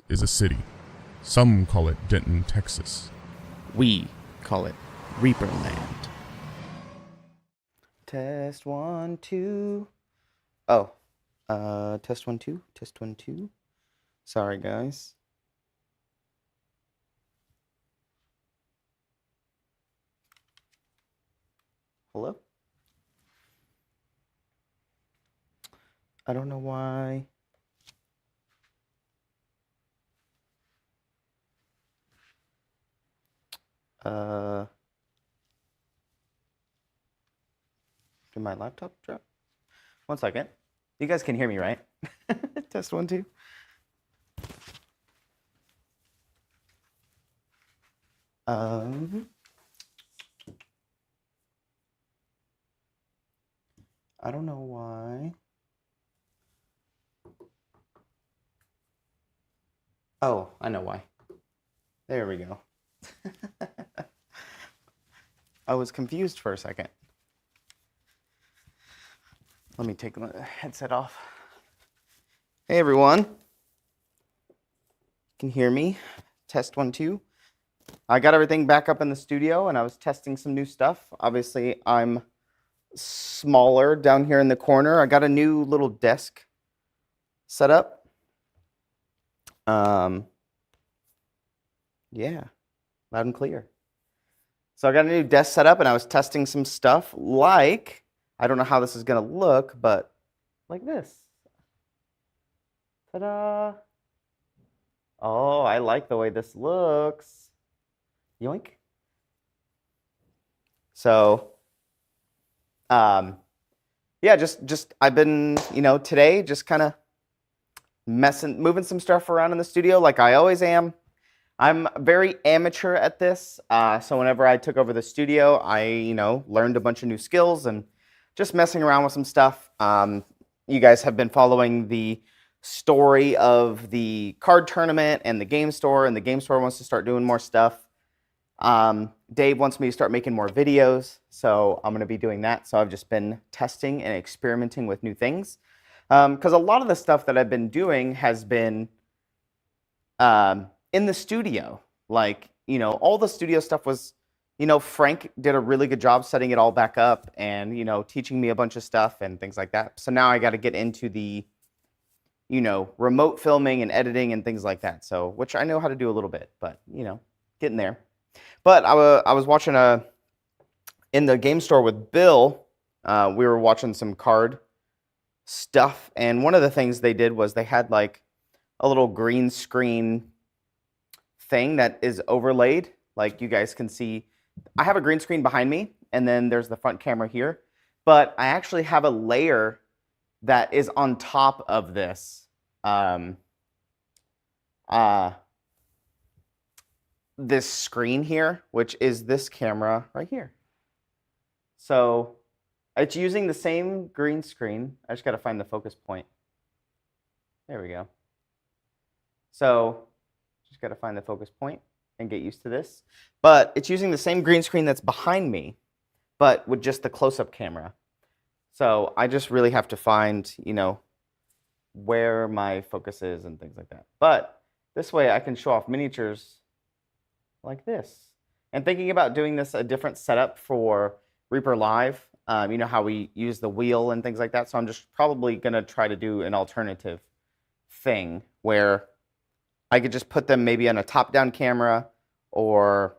is a city. Some call it Denton, Texas. We call it Reaperland. Test 1, 2. Oh, test 1, 2. Test 1, 2. Sorry, guys. Hello? I don't know why. Did my laptop drop? 1 second. You guys can hear me, right? Test 1, 2. I don't know why. Oh, I know why. There we go. I was confused for a second. Let me take the headset off. Hey, everyone. Can you hear me? Test 1, 2. I got everything back up in the studio and I was testing some new stuff. Obviously, I'm smaller down here in the corner. I got a new little desk set up. Yeah, loud and clear. So I got a new desk set up and I was testing some stuff like, I don't know how this is gonna look, but like this. Ta-da! Oh, I like the way this looks. Yoink. So, yeah, just I've been, today just kind of moving some stuff around in the studio like I always am. I'm very amateur at this, so whenever I took over the studio, I, learned a bunch of new skills and just messing around with some stuff. You guys have been following the story of the card tournament and the game store, and the game store wants to start doing more stuff. Dave wants me to start making more videos, so I'm going to be doing that. So I've just been testing and experimenting with new things, because a lot of the stuff that I've been doing has been in the studio. Like, all the studio stuff was, Frank did a really good job setting it all back up and, teaching me a bunch of stuff and things like that. So now I got to get into the, remote filming and editing and things like that. So, which I know how to do a little bit, but, getting there. But I was watching in the game store with Bill, we were watching some card stuff. And one of the things they did was they had like a little green screen thing that is overlaid. Like you guys can see, I have a green screen behind me and then there's the front camera here, but I actually have a layer that is on top of this. This screen here, which is this camera right here. So it's using the same green screen. I just got to find the focus point. There we go. So just got to find the focus point and get used to this. But it's using the same green screen that's behind me, but with just the close-up camera. So I just really have to find, where my focus is and things like that. But this way I can show off miniatures like this. And thinking about doing this a different setup for Reaper Live, you know how we use the wheel and things like that. So I'm just probably going to try to do an alternative thing where I could just put them maybe on a top-down camera or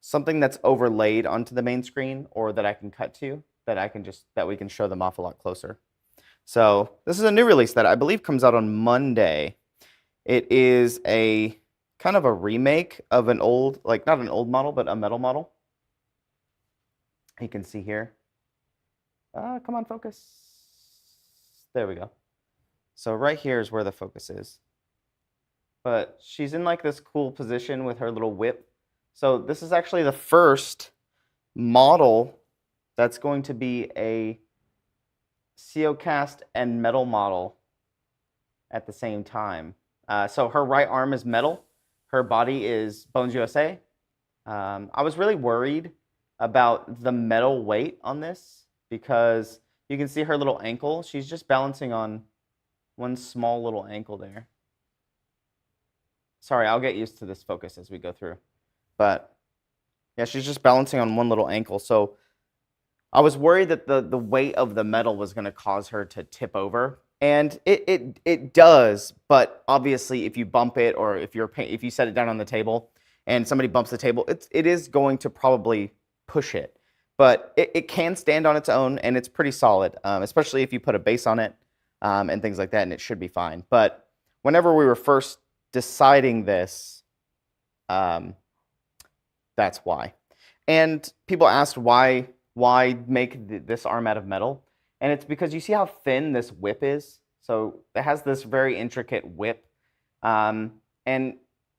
something that's overlaid onto the main screen or that I can cut to, that we can show them off a lot closer. So this is a new release that I believe comes out on Monday. It is a kind of a remake of an old, like not an old model, but a metal model. You can see here. Come on, focus. There we go. So right here is where the focus is. But she's in like this cool position with her little whip. So this is actually the first model that's going to be a CO cast and metal model at the same time. So her right arm is metal. Her body is Bones USA. I was really worried about the metal weight on this because you can see her little ankle. She's just balancing on one small little ankle there. Sorry, I'll get used to this focus as we go through. But yeah, she's just balancing on one little ankle. So I was worried that the weight of the metal was going to cause her to tip over, and it does. But obviously, if you bump it, or if you set it down on the table and somebody bumps the table, it is going to probably push it. But it can stand on its own, and it's pretty solid, especially if you put a base on it and things like that, and it should be fine. But whenever we were first deciding this, that's why. And people asked why make this arm out of metal, and it's because you see how thin this whip is. So it has this very intricate whip, and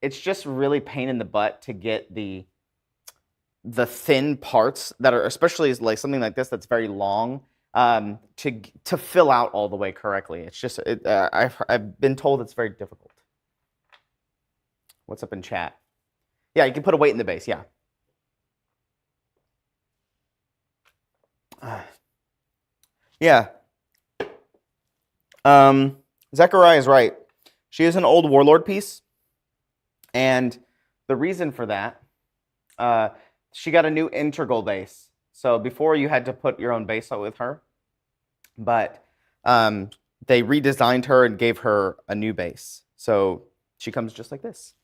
it's just really pain in the butt to get the thin parts that are, especially like something like this that's very long, to fill out all the way correctly. It's just I've been told it's very difficult. What's up in chat? Yeah, you can put a weight in the base. Yeah. Yeah. Zechariah is right. She is an old warlord piece, and the reason for that, she got a new integral base. So before you had to put your own base out with her, but they redesigned her and gave her a new base. So she comes just like this.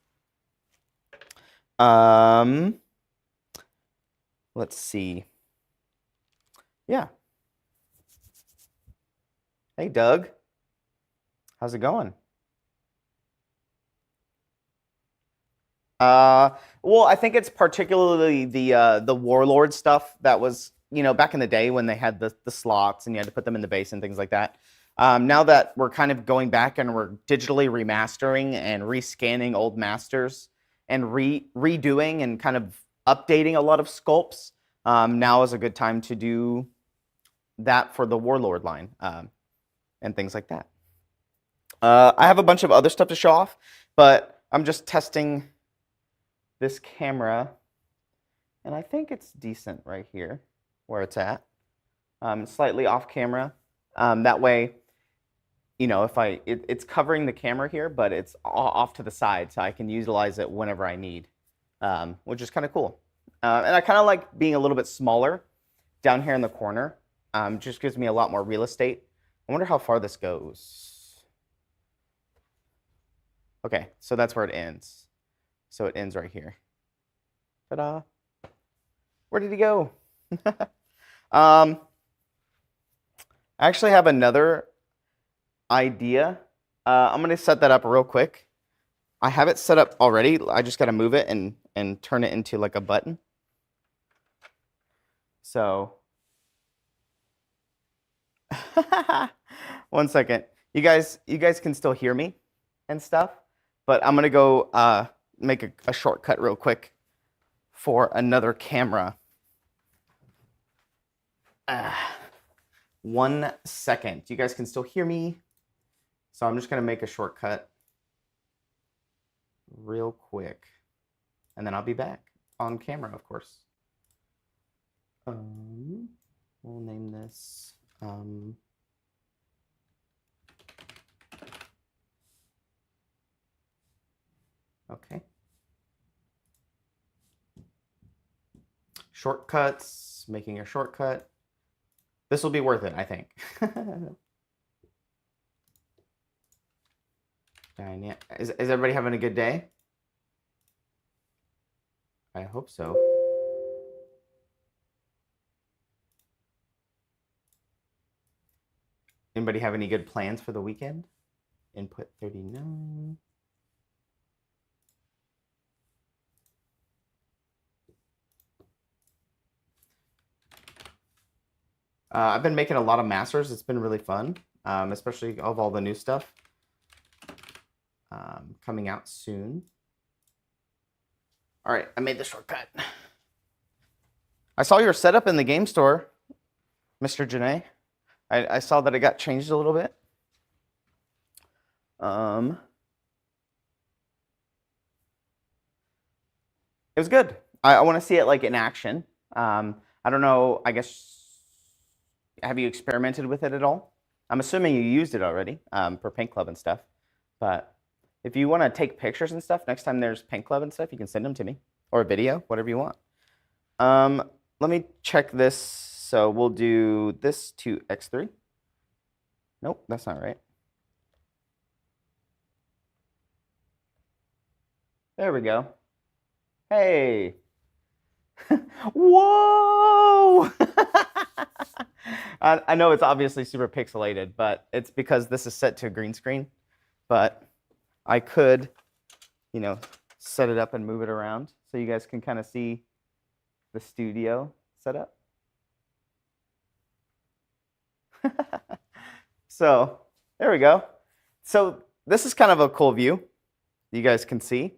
Let's see. Yeah. Hey, Doug. How's it going? Well, I think it's particularly the warlord stuff that was, back in the day when they had the slots and you had to put them in the base and things like that. Now that we're kind of going back and we're digitally remastering and rescanning old masters and redoing and kind of updating a lot of sculpts, now is a good time to do that for the warlord line and things like that. I have a bunch of other stuff to show off, but I'm just testing this camera, and I think it's decent right here where it's at. Slightly off camera. That way, if it's covering the camera here, but it's off to the side, so I can utilize it whenever I need, which is kind of cool. And I kind of like being a little bit smaller down here in the corner. Just gives me a lot more real estate. I wonder how far this goes. Okay, so that's where it ends. So it ends right here. Ta-da. Where did he go? I actually have another idea. I'm going to set that up real quick. I have it set up already. I just got to move it and turn it into like a button. So, one second. You guys can still hear me and stuff, but I'm going to go make a shortcut real quick for another camera. 1 second. You guys can still hear me, so I'm just going to make a shortcut real quick, and then I'll be back on camera, of course. We'll name this okay. Shortcuts, making a shortcut. This will be worth it, I think. Is everybody having a good day? I hope so. Anybody have any good plans for the weekend? Input 39. I've been making a lot of masters. It's been really fun, especially of all the new stuff coming out soon. All right, I made the shortcut. I saw your setup in the game store, Mr. Janae. I saw that it got changed a little bit. It was good. I want to see it like in action. I don't know, I guess, have you experimented with it at all? I'm assuming you used it already for Paint Club and stuff, but if you want to take pictures and stuff, next time there's paint club and stuff, you can send them to me, or a video, whatever you want. Let me check this. So we'll do this to X3. Nope, that's not right. There we go. Hey. Whoa! I know it's obviously super pixelated, but it's because this is set to a green screen. But I could, you know, set it up and move it around so you guys can kind of see the studio setup. So there we go. So this is kind of a cool view you guys can see.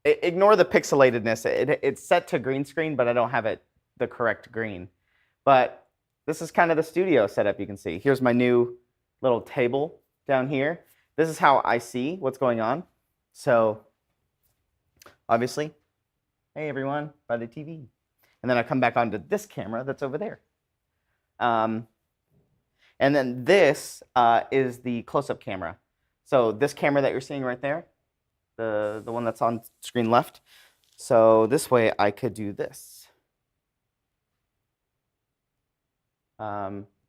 Ignore the pixelatedness. It's set to green screen, but I don't have it the correct green. But this is kind of the studio setup you can see. Here's my new little table down here. This is how I see what's going on. So obviously, hey everyone, by the TV. And then I come back onto this camera that's over there. And then this is the close-up camera. So this camera that you're seeing right there, the one that's on screen left. So this way I could do this.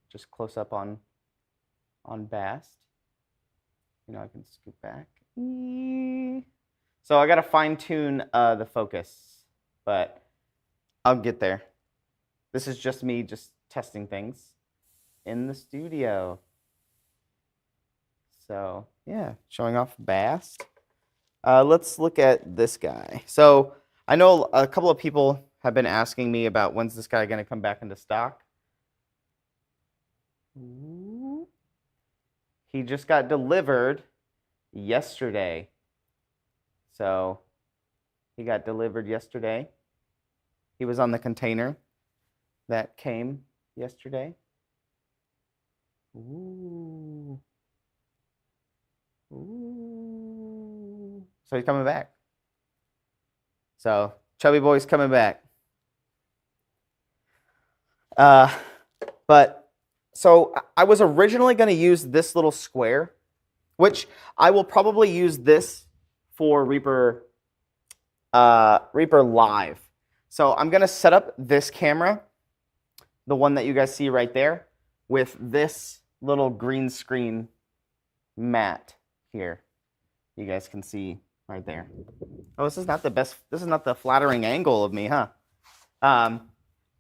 Just close up on Bast. You know, I can scoot back. So I got to fine tune the focus, but I'll get there. This is just me just testing things in the studio. So yeah, showing off Bast. Let's look at this guy. So I know a couple of people have been asking me about when's this guy going to come back into stock. He just got delivered yesterday. So he got delivered yesterday. He was on the container that came yesterday. Ooh. Ooh. So he's coming back. So Chubby Boy's coming back. But so I was originally going to use this little square, which I will probably use this for Reaper Live. So I'm going to set up this camera, the one that you guys see right there, with this little green screen mat here. You guys can see right there. Oh, this is not the best. This is not the flattering angle of me, huh?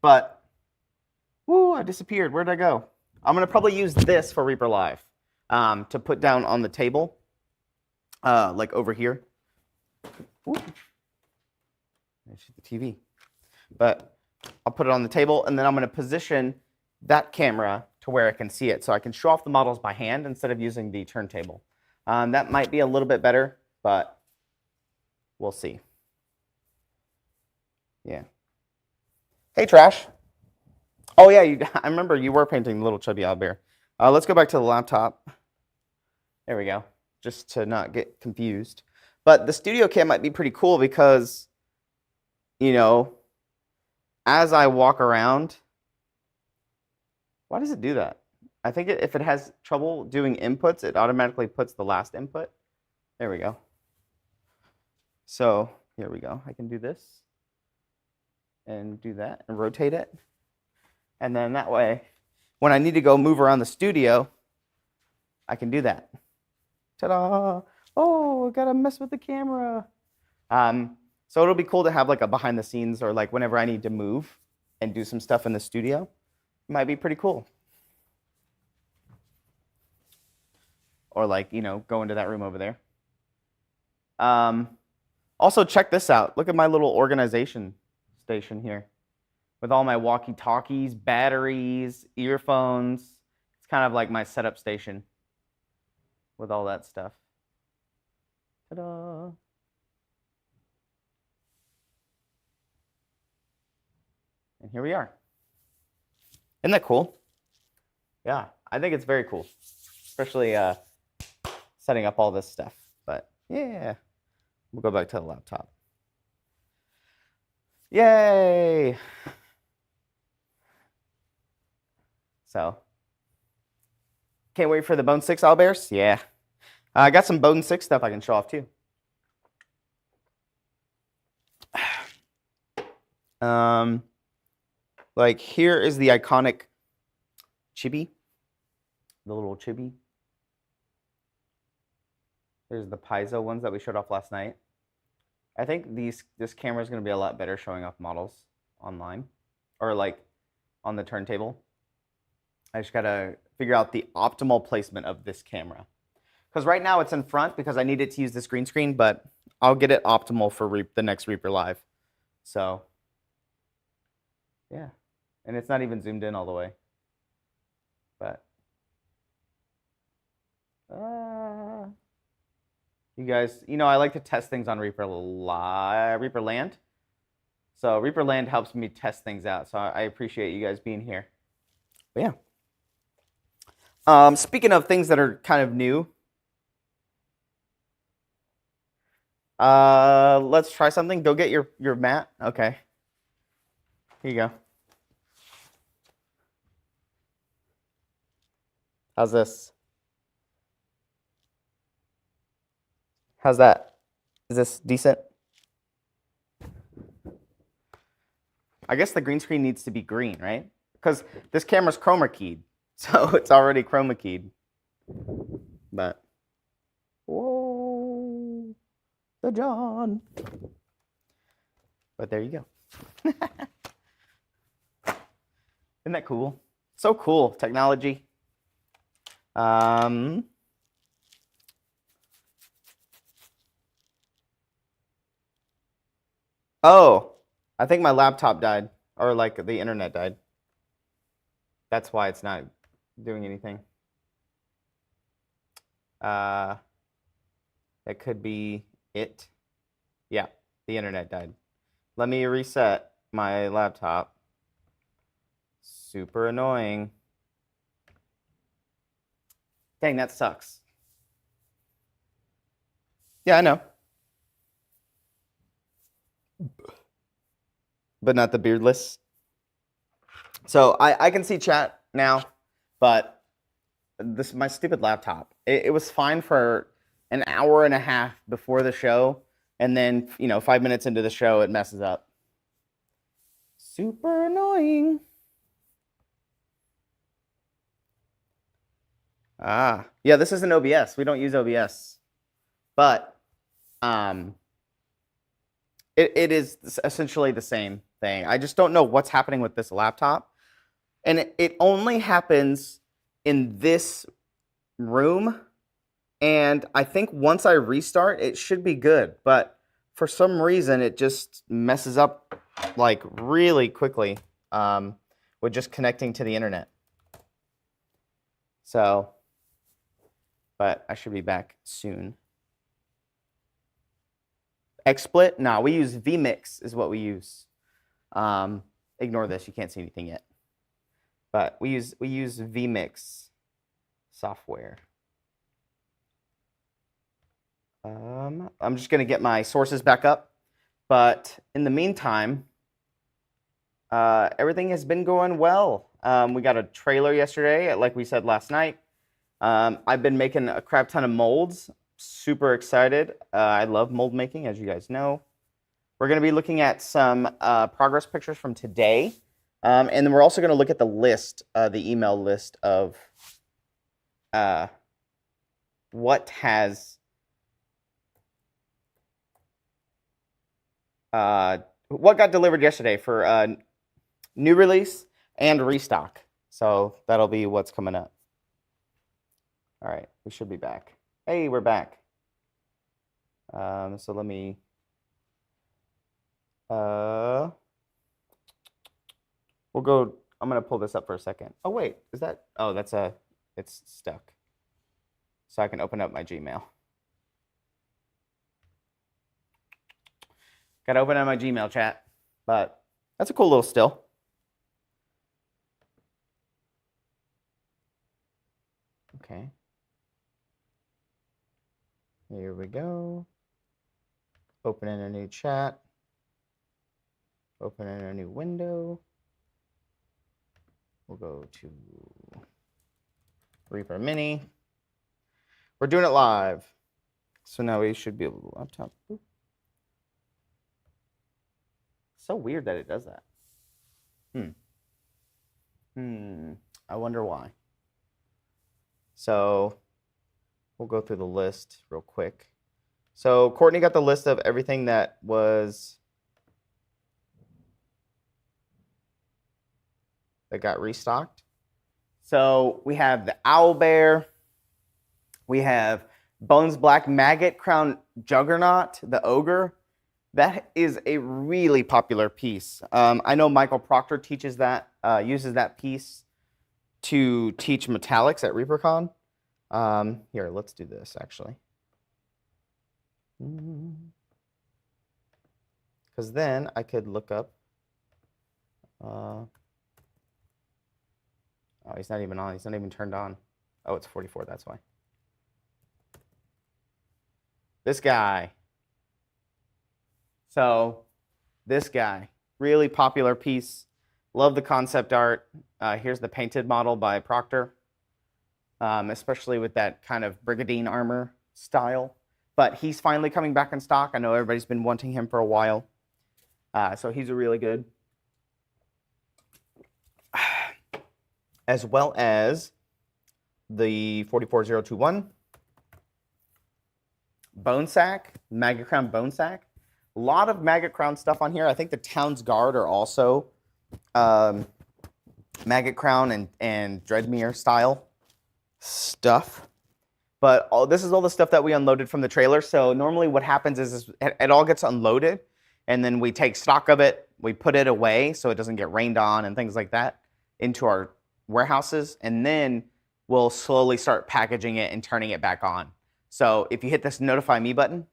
But, whoo, I disappeared. Where'd I go? I'm going to probably use this for Reaper Live to put down on the table, like over here. Ooh. I shoot the TV. But I'll put it on the table, and then I'm going to position that camera to where I can see it, so I can show off the models by hand instead of using the turntable. That might be a little bit better, but we'll see. Yeah. Hey, Trash. Oh, yeah, I remember you were painting Little Chubby Owlbear. Let's go back to the laptop. There we go, just to not get confused. But the studio cam might be pretty cool because, you know, as I walk around, why does it do that? I think if it has trouble doing inputs, it automatically puts the last input. There we go. So here we go. I can do this and do that and rotate it. And then that way, when I need to go move around the studio, I can do that. Ta-da! Oh, I gotta mess with the camera. So it'll be cool to have like a behind the scenes, or like whenever I need to move and do some stuff in the studio. It might be pretty cool. Or like, you know, go into that room over there. Also, check this out. Look at my little organization station here with all my walkie-talkies, batteries, earphones. It's kind of like my setup station with all that stuff. Ta-da! And here we are. Isn't that cool? Yeah, I think it's very cool, especially setting up all this stuff. But yeah, we'll go back to the laptop. Yay! So, can't wait for the Bone 6 owlbears? Yeah. I got some Bowden 6 stuff I can show off too. Like here is the iconic chibi, the little chibi. There's the piezo ones that we showed off last night. I think this camera is going to be a lot better showing off models online or like on the turntable. I just got to figure out the optimal placement of this camera. Because right now it's in front because I needed to use this green screen, but I'll get it optimal for the next Reaper Live. So, yeah. And it's not even zoomed in all the way. But, you guys, you know, I like to test things on Reaperland. So Reaperland helps me test things out. So I appreciate you guys being here. But yeah. Speaking of things that are kind of new, let's try something. Go get your mat. Okay. Here you go. How's this? How's that? Is this decent? I guess the green screen needs to be green, right? Because this camera's chroma keyed, so it's already chroma keyed. But whoa, the John. But there you go. Isn't that cool? So cool, technology. Oh, I think my laptop died, or like the internet died. That's why it's not doing anything. That could be it. Yeah, the internet died. Let me reset my laptop. Super annoying. Dang, that sucks. Yeah, I know. But not the beardless. So I can see chat now, but my stupid laptop. It was fine for an hour and a half before the show, and then 5 minutes into the show it messes up. Super annoying. Yeah, this is an OBS. We don't use OBS, but it is essentially the same thing. I just don't know what's happening with this laptop, and it only happens in this room. And I think once I restart, it should be good. But for some reason, it just messes up like really quickly with just connecting to the internet. So, but I should be back soon. XSplit? No, we use vMix is what we use. Ignore this, you can't see anything yet. But we use vMix software. I'm just gonna get my sources back up, but in the meantime, everything has been going well. We got a trailer yesterday, like we said last night. I've been making a crap ton of molds. Super excited. I love mold making, as you guys know. We're gonna be looking at some progress pictures from today, and then we're also gonna look at the list, the email list of what got delivered yesterday for new release and restock. So that'll be what's coming up. All right, we should be back. Hey, we're back. So let me we'll go. I'm gonna pull this up for a second. Oh wait, is that? Oh, it's stuck. So I can open up my Gmail. Got to open up my Gmail chat, but that's a cool little still. Okay. Here we go. Opening a new chat. Opening a new window. We'll go to Reaper Mini. We're doing it live. So now we should be able to laptop. So weird that it does that. I wonder why. So we'll go through the list real quick. So Courtney got the list of everything that got restocked. So we have the owl bear. We have Bones Black Maggot Crown Juggernaut, the ogre. That is a really popular piece. I know Michael Proctor teaches that, uses that piece to teach metallics at Reapercon. Here, let's do this actually. Because then I could look up. Oh, he's not even on. He's not even turned on. Oh, it's 44. That's why. This guy. So, this guy. Really popular piece. Love the concept art. Here's the painted model by Proctor. Especially with that kind of brigandine armor style. But he's finally coming back in stock. I know everybody's been wanting him for a while. So he's a really good. As well as the 44021 Bone Sack, Maggot Crown Bone Sack. A lot of Maggot Crown stuff on here. I think the Town's Guard are also Maggot Crown and Dreadmere style stuff. But this is all the stuff that we unloaded from the trailer. So normally what happens is it all gets unloaded, and then we take stock of it, we put it away so it doesn't get rained on and things like that into our warehouses, and then we'll slowly start packaging it and turning it back on. So if you hit this notify me button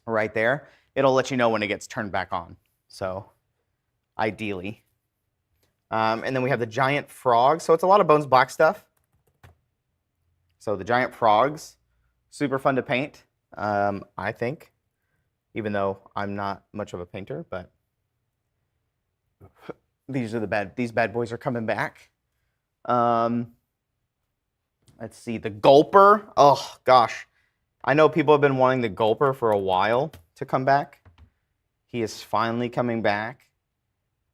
right there, it'll let you know when it gets turned back on. So ideally. And then we have the giant frogs. So it's a lot of Bones Black stuff. So the giant frogs, super fun to paint, I think, even though I'm not much of a painter, but these bad boys are coming back. Let's see, the Gulper. Oh gosh, I know people have been wanting the Gulper for a while to come back. He is finally coming back.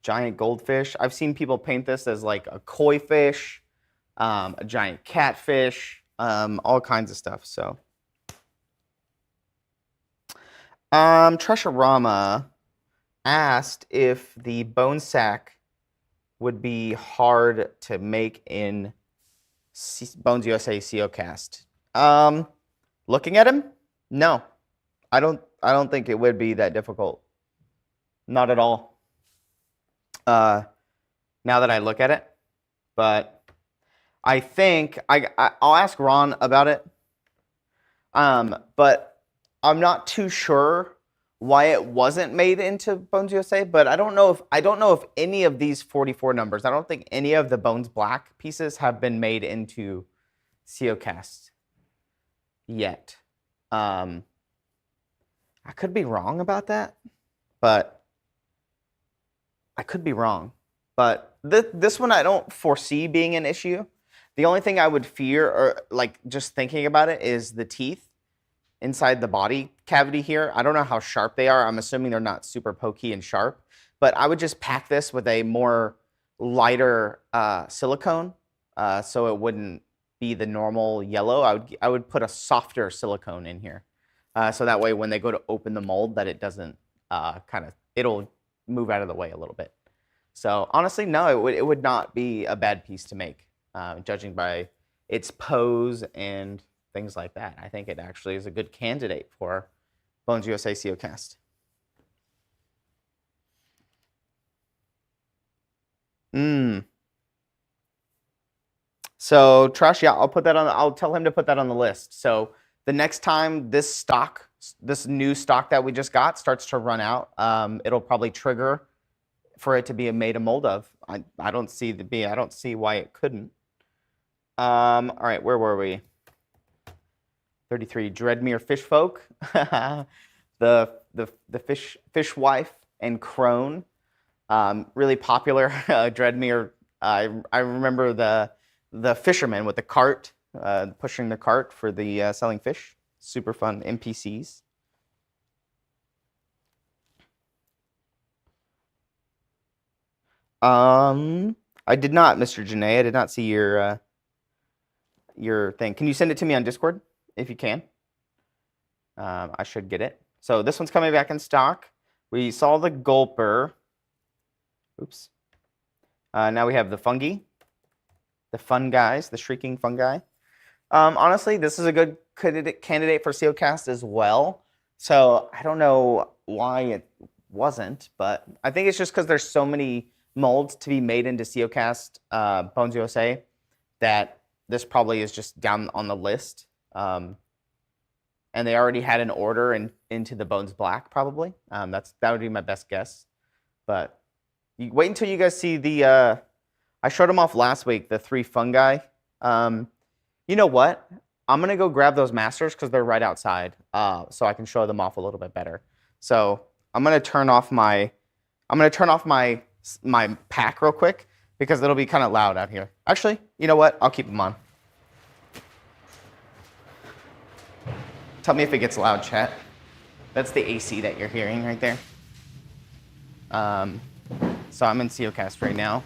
Giant goldfish. I've seen people paint this as like a koi fish, a giant catfish. All kinds of stuff. So, Tresharama asked if the bone sack would be hard to make in Bones USA COcast. Looking at him, no, I don't think it would be that difficult. Not at all. Now that I look at it, but. I think I'll ask Ron about it, but I'm not too sure why it wasn't made into Bones USA. But I don't know if any of these 44 numbers. I don't think any of the Bones Black pieces have been made into COcast yet. I could be wrong about that, but I could be wrong. But this one I don't foresee being an issue. The only thing I would fear, or like just thinking about it, is the teeth inside the body cavity here. I don't know how sharp they are. I'm assuming they're not super pokey and sharp, but I would just pack this with a more lighter silicone, so it wouldn't be the normal yellow. I would put a softer silicone in here, so that way when they go to open the mold, that it doesn't it'll move out of the way a little bit. So honestly, no, it would not be a bad piece to make. Judging by its pose and things like that. I think it actually is a good candidate for Bones USA COcast. So Trash, yeah, I'll tell him to put that on the list. So the next time this new stock that we just got starts to run out, it'll probably trigger for it to be made a mold of. I don't see why it couldn't. All right, where were we? 33, Dreadmere Fish Folk, the fish wife and crone, really popular. Dreadmere. I remember the fisherman with the cart pushing the cart for the selling fish. Super fun NPCs. I did not, Mr. Janae. I did not see your thing. Can you send it to me on Discord if you can? I should get it. So this one's coming back in stock. We saw the gulper. Oops. Now we have the fungi, the fun guys, the shrieking fungi. Honestly, this is a good candidate for SEOcast as well. So I don't know why it wasn't, but I think it's just because there's so many molds to be made into SEOcast Bones USA that this probably is just down on the list. And they already had an order into the Bones Black, probably. That would be my best guess. But you wait until you guys see the. I showed them off last week, the 3 fungi. You know what? I'm gonna go grab those masters because they're right outside, so I can show them off a little bit better. So I'm gonna turn off my. My pack real quick because it'll be kind of loud out here. Actually, you know what? I'll keep them on. Tell me if it gets loud, chat. That's the AC that you're hearing right there. So I'm in SEOcast right now.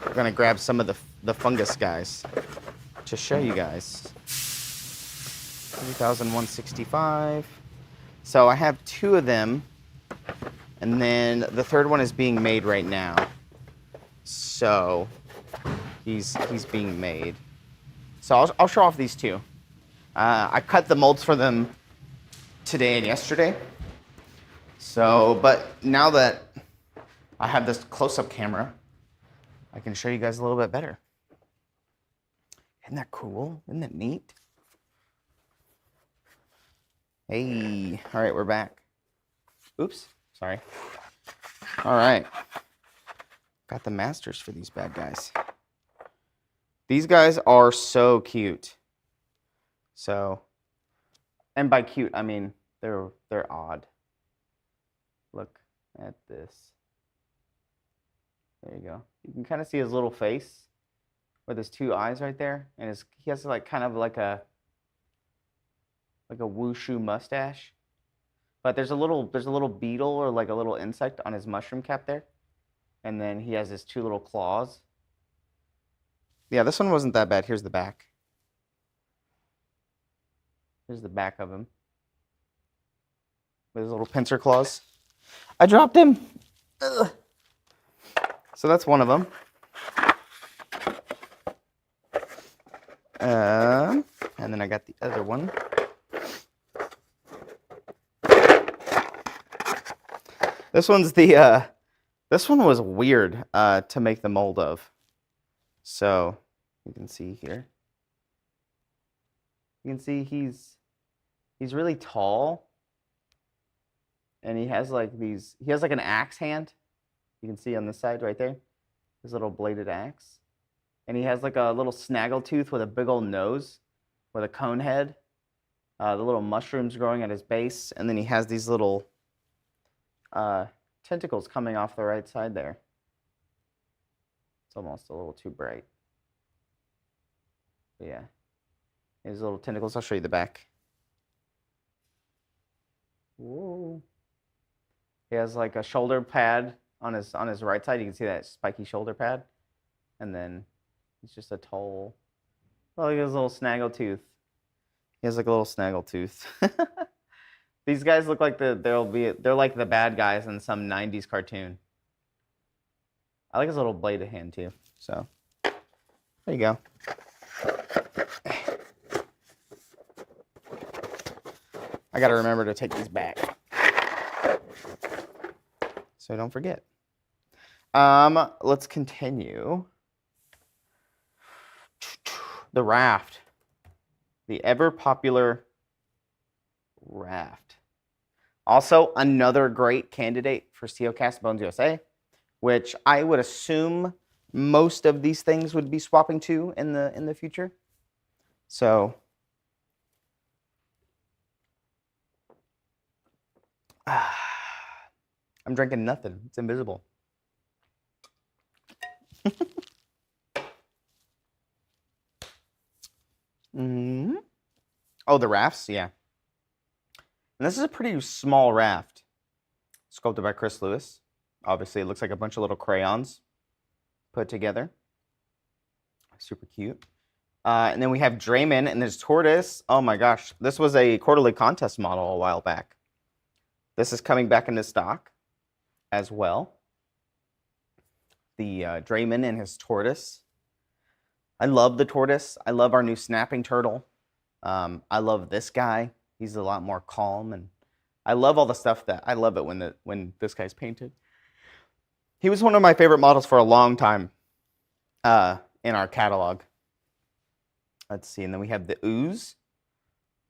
We're gonna grab some of the fungus guys to show you guys. 3,165. So I have 2 of them, and then the 3rd one is being made right now. So he's being made. So I'll show off these 2. I cut the molds for them today and yesterday. So, but now that I have this close-up camera, I can show you guys a little bit better. Isn't that cool? Isn't that neat? Hey, all right, we're back. Oops, sorry. All right. Got the masters for these bad guys. These guys are so cute. So, and by cute, I mean they're odd. Look at this. There you go. You can kind of see his little face with his 2 eyes right there, and he has like kind of like a wushu mustache. But there's a little beetle or like a little insect on his mushroom cap there, and then he has his 2 little claws. Yeah, this one wasn't that bad. Here's the back. Here's the back of him with his little pincer claws. I dropped him. Ugh. So that's one of them. And then I got the other one. This one's the. This one was weird to make the mold of. So you can see here. You can see he's really tall, and he has like an axe hand. You can see on this side right there, his little bladed axe, and he has like a little snaggletooth with a big old nose, with a cone head. The little mushrooms growing at his base, and then he has these little tentacles coming off the right side there. It's almost a little too bright. But yeah. His little tentacles. I'll show you the back. Whoa. He has like a shoulder pad on his right side. You can see that spiky shoulder pad. And then he's just a tall. Well, he has a little snaggletooth. He has like a little snaggletooth. These guys look like they're like the bad guys in some 90s cartoon. I like his little bladed hand too. So there you go. I gotta remember to take these back, so don't forget. Let's continue. The raft, the ever popular raft. Also, another great candidate for SEOcast Bones USA, which I would assume most of these things would be swapping to in the future. So. I'm drinking nothing. It's invisible. Mm-hmm. Oh, the rafts, yeah. And this is a pretty small raft, sculpted by Chris Lewis. Obviously, it looks like a bunch of little crayons put together. Super cute. And then we have Draymond and his tortoise. Oh my gosh, this was a quarterly contest model a while back. This is coming back into stock as well. The Draymond and his tortoise. I love the tortoise. I love our new snapping turtle. I love this guy. He's a lot more calm, and I love all the stuff that I love it when this guy's painted. He was one of my favorite models for a long time in our catalog. Let's see, and then we have the Ooze,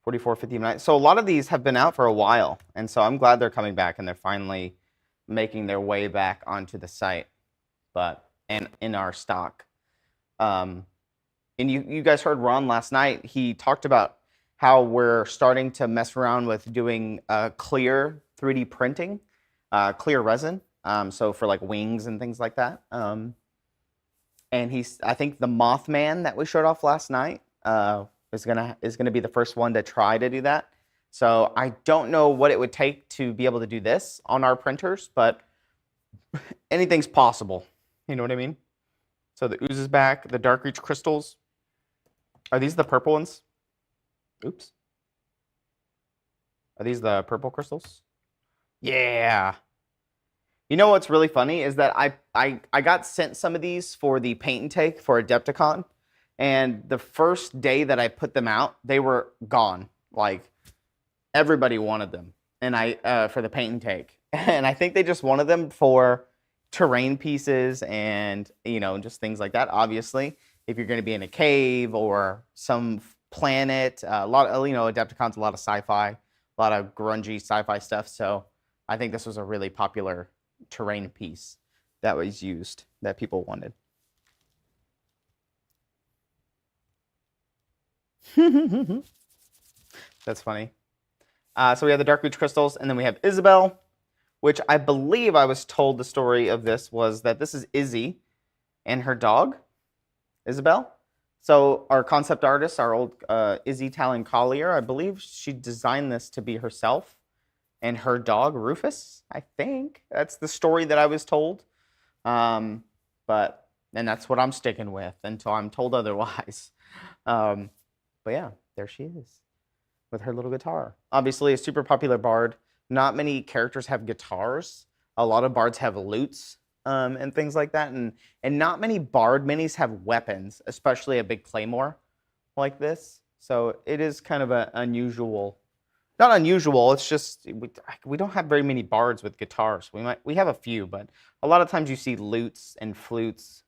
4459. So a lot of these have been out for a while, and so I'm glad they're coming back and they're finally making their way back onto the site, and in our stock. And you guys heard Ron last night. He talked about how we're starting to mess around with doing clear 3D printing, clear resin. So for like wings and things like that. And I think the Mothman that we showed off last night is gonna be the first one to try to do that. So I don't know what it would take to be able to do this on our printers, but anything's possible. You know what I mean? So the Ooze is back. The Dark Reach crystals. Are these the purple ones? Oops. Are these the purple crystals? Yeah. You know what's really funny is that I got sent some of these for the paint and take for Adepticon, and the first day that I put them out, they were gone. Like everybody wanted them, and for the paint and take, and I think they just wanted them for terrain pieces and just things like that. Obviously, if you're going to be in a cave or some planet, a lot of Adepticon's a lot of sci-fi, a lot of grungy sci-fi stuff. So I think this was a really popular terrain piece that was used that people wanted. That's funny. So we have the Dark Reach crystals, and then we have Isabel, which I believe I was told the story of this was that this is Izzy and her dog, Isabel. So our concept artist, our old Izzy Talon Collier, I believe she designed this to be herself and her dog, Rufus, I think. That's the story that I was told. And that's what I'm sticking with until I'm told otherwise. But yeah, there she is with her little guitar. Obviously a super popular bard. Not many characters have guitars. A lot of bards have lutes and things like that. And not many bard minis have weapons, especially a big claymore like this. So it is kind of an unusual. Not unusual, it's just we don't have very many bards with guitars. We have a few, but a lot of times you see lutes and flutes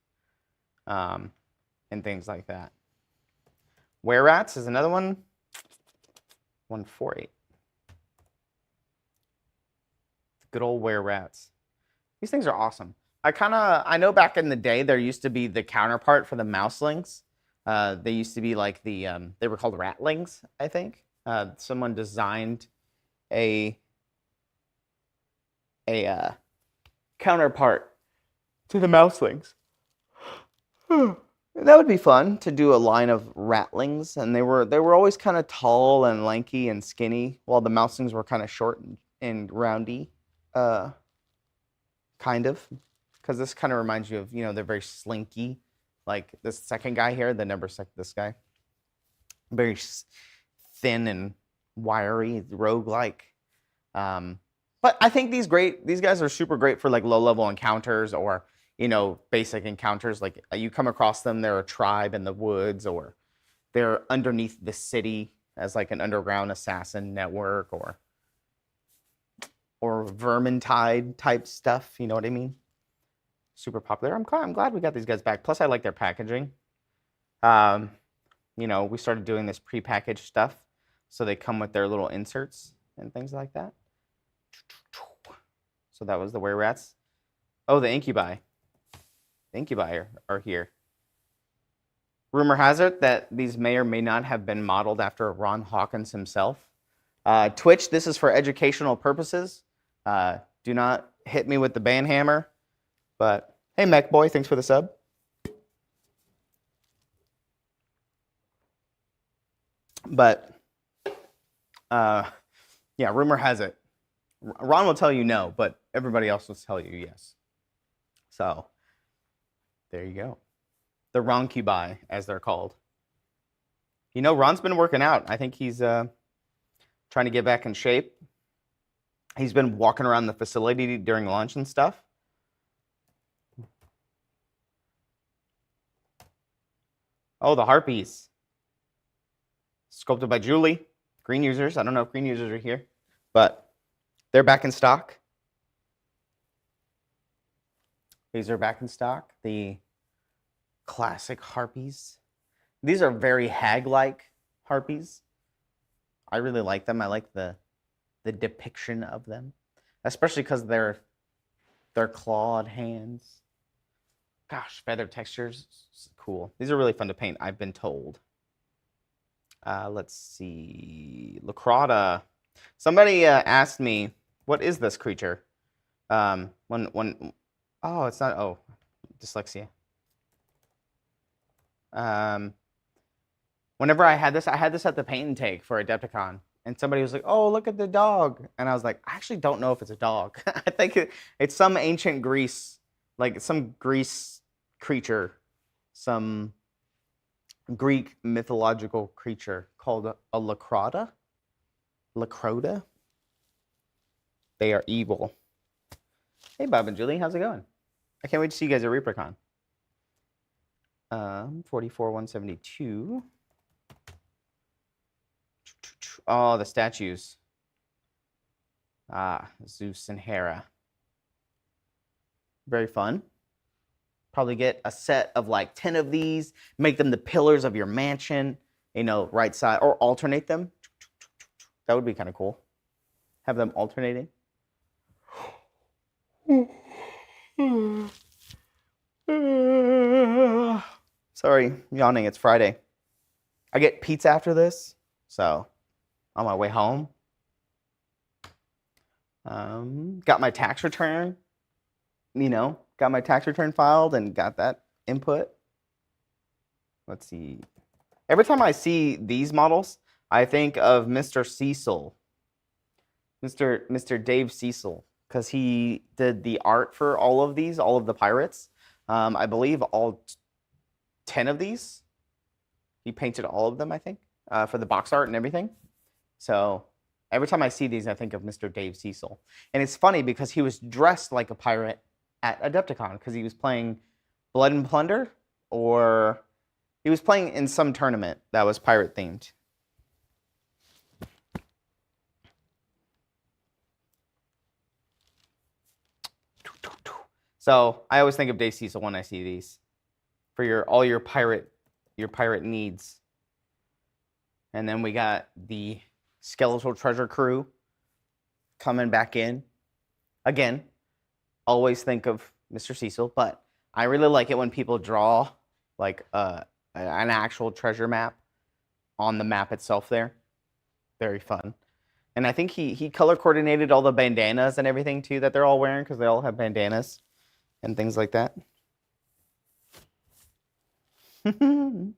and things like that. Were-Rats is another one. 148. Good old Were-Rats. These things are awesome. I know back in the day there used to be the counterpart for the mouselings. They used to be like they were called ratlings, I think. Someone designed a counterpart to the mouselings. That would be fun to do a line of ratlings, and they were always kind of tall and lanky and skinny, while the mouselings were kind of short and roundy, kind of. Because this kind of reminds you of they're very slinky, like this second guy here, this guy, very thin and wiry, roguelike. But I think these guys are super great for like low-level encounters or basic encounters. Like you come across them, they're a tribe in the woods, or they're underneath the city as like an underground assassin network, or Vermintide type stuff. You know what I mean? Super popular. I'm glad we got these guys back. Plus, I like their packaging. We started doing this pre-packaged stuff, so they come with their little inserts and things like that. So that was the Were-Rats. Oh, the Incubi. The Incubi are here. Rumor has it that these may or may not have been modeled after Ron Hawkins himself. Twitch, this is for educational purposes. Do not hit me with the ban hammer. But hey, Mech Boy, thanks for the sub. But yeah, rumor has it. Ron will tell you no, but everybody else will tell you yes. So there you go. The Roncubi, as they're called. You know, Ron's been working out. I think he's trying to get back in shape. He's been walking around the facility during lunch and stuff. Oh, the harpies. Sculpted by Julie. Green users. I don't know if green users are here, but they're back in stock. These are back in stock. The classic harpies. These are very hag-like harpies. I really like them. I like the depiction of them, especially because they're clawed hands. Gosh, feather textures, cool. These are really fun to paint, I've been told. Let's see, Lacrata. Somebody asked me, what is this creature? Oh, it's not. Oh, dyslexia. Whenever I had this at the paint and take for Adepticon. And somebody was like, oh, look at the dog. And I was like, I actually don't know if it's a dog. I think it's some ancient Greece, like some Greece creature, some Greek mythological creature called a Lacrata. Lacrota. They are evil. Hey, Bob and Julie, how's it going? I can't wait to see you guys at Reapercon. 44,172. Oh, the statues. Ah, Zeus and Hera. Very fun. Probably get a set of like 10 of these, make them the pillars of your mansion, you know, right side, or alternate them. That would be kind of cool. Have them alternating. Sorry, yawning, it's Friday. I get pizza after this, so on my way home. Got my tax return, got my tax return filed and got that input. Let's see. Every time I see these models, I think of Mr. Cecil, Mr. Dave Cecil, because he did the art for all of these, all of the pirates. I believe all 10 of these. He painted all of them, I think, for the box art and everything. So every time I see these, I think of Mr. Dave Cecil. And it's funny because he was dressed like a pirate at Adepticon because he was playing Blood and Plunder, or he was playing in some tournament that was pirate themed. So I always think of Dave Cecil when I see these for all your pirate needs. And then we got the Skeletal Treasure crew coming back in. Again, always think of Mr. Cecil, but I really like it when people draw like an actual treasure map on the map itself there. Very fun. And I think he color coordinated all the bandanas and everything too that they're all wearing, because they all have bandanas and things like that. Anchor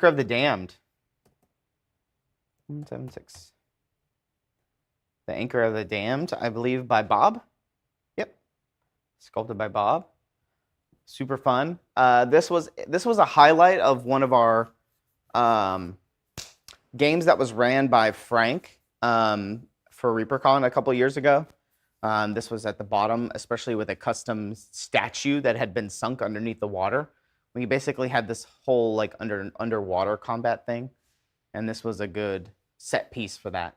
of the Damned. 176. The Anchor of the Damned, I believe, by Bob. Yep. Sculpted by Bob. Super fun. This was a highlight of one of our games that was ran by Frank for ReaperCon a couple years ago. This was at the bottom, especially with a custom statue that had been sunk underneath the water. We basically had this whole like underwater combat thing, and this was a good set piece for that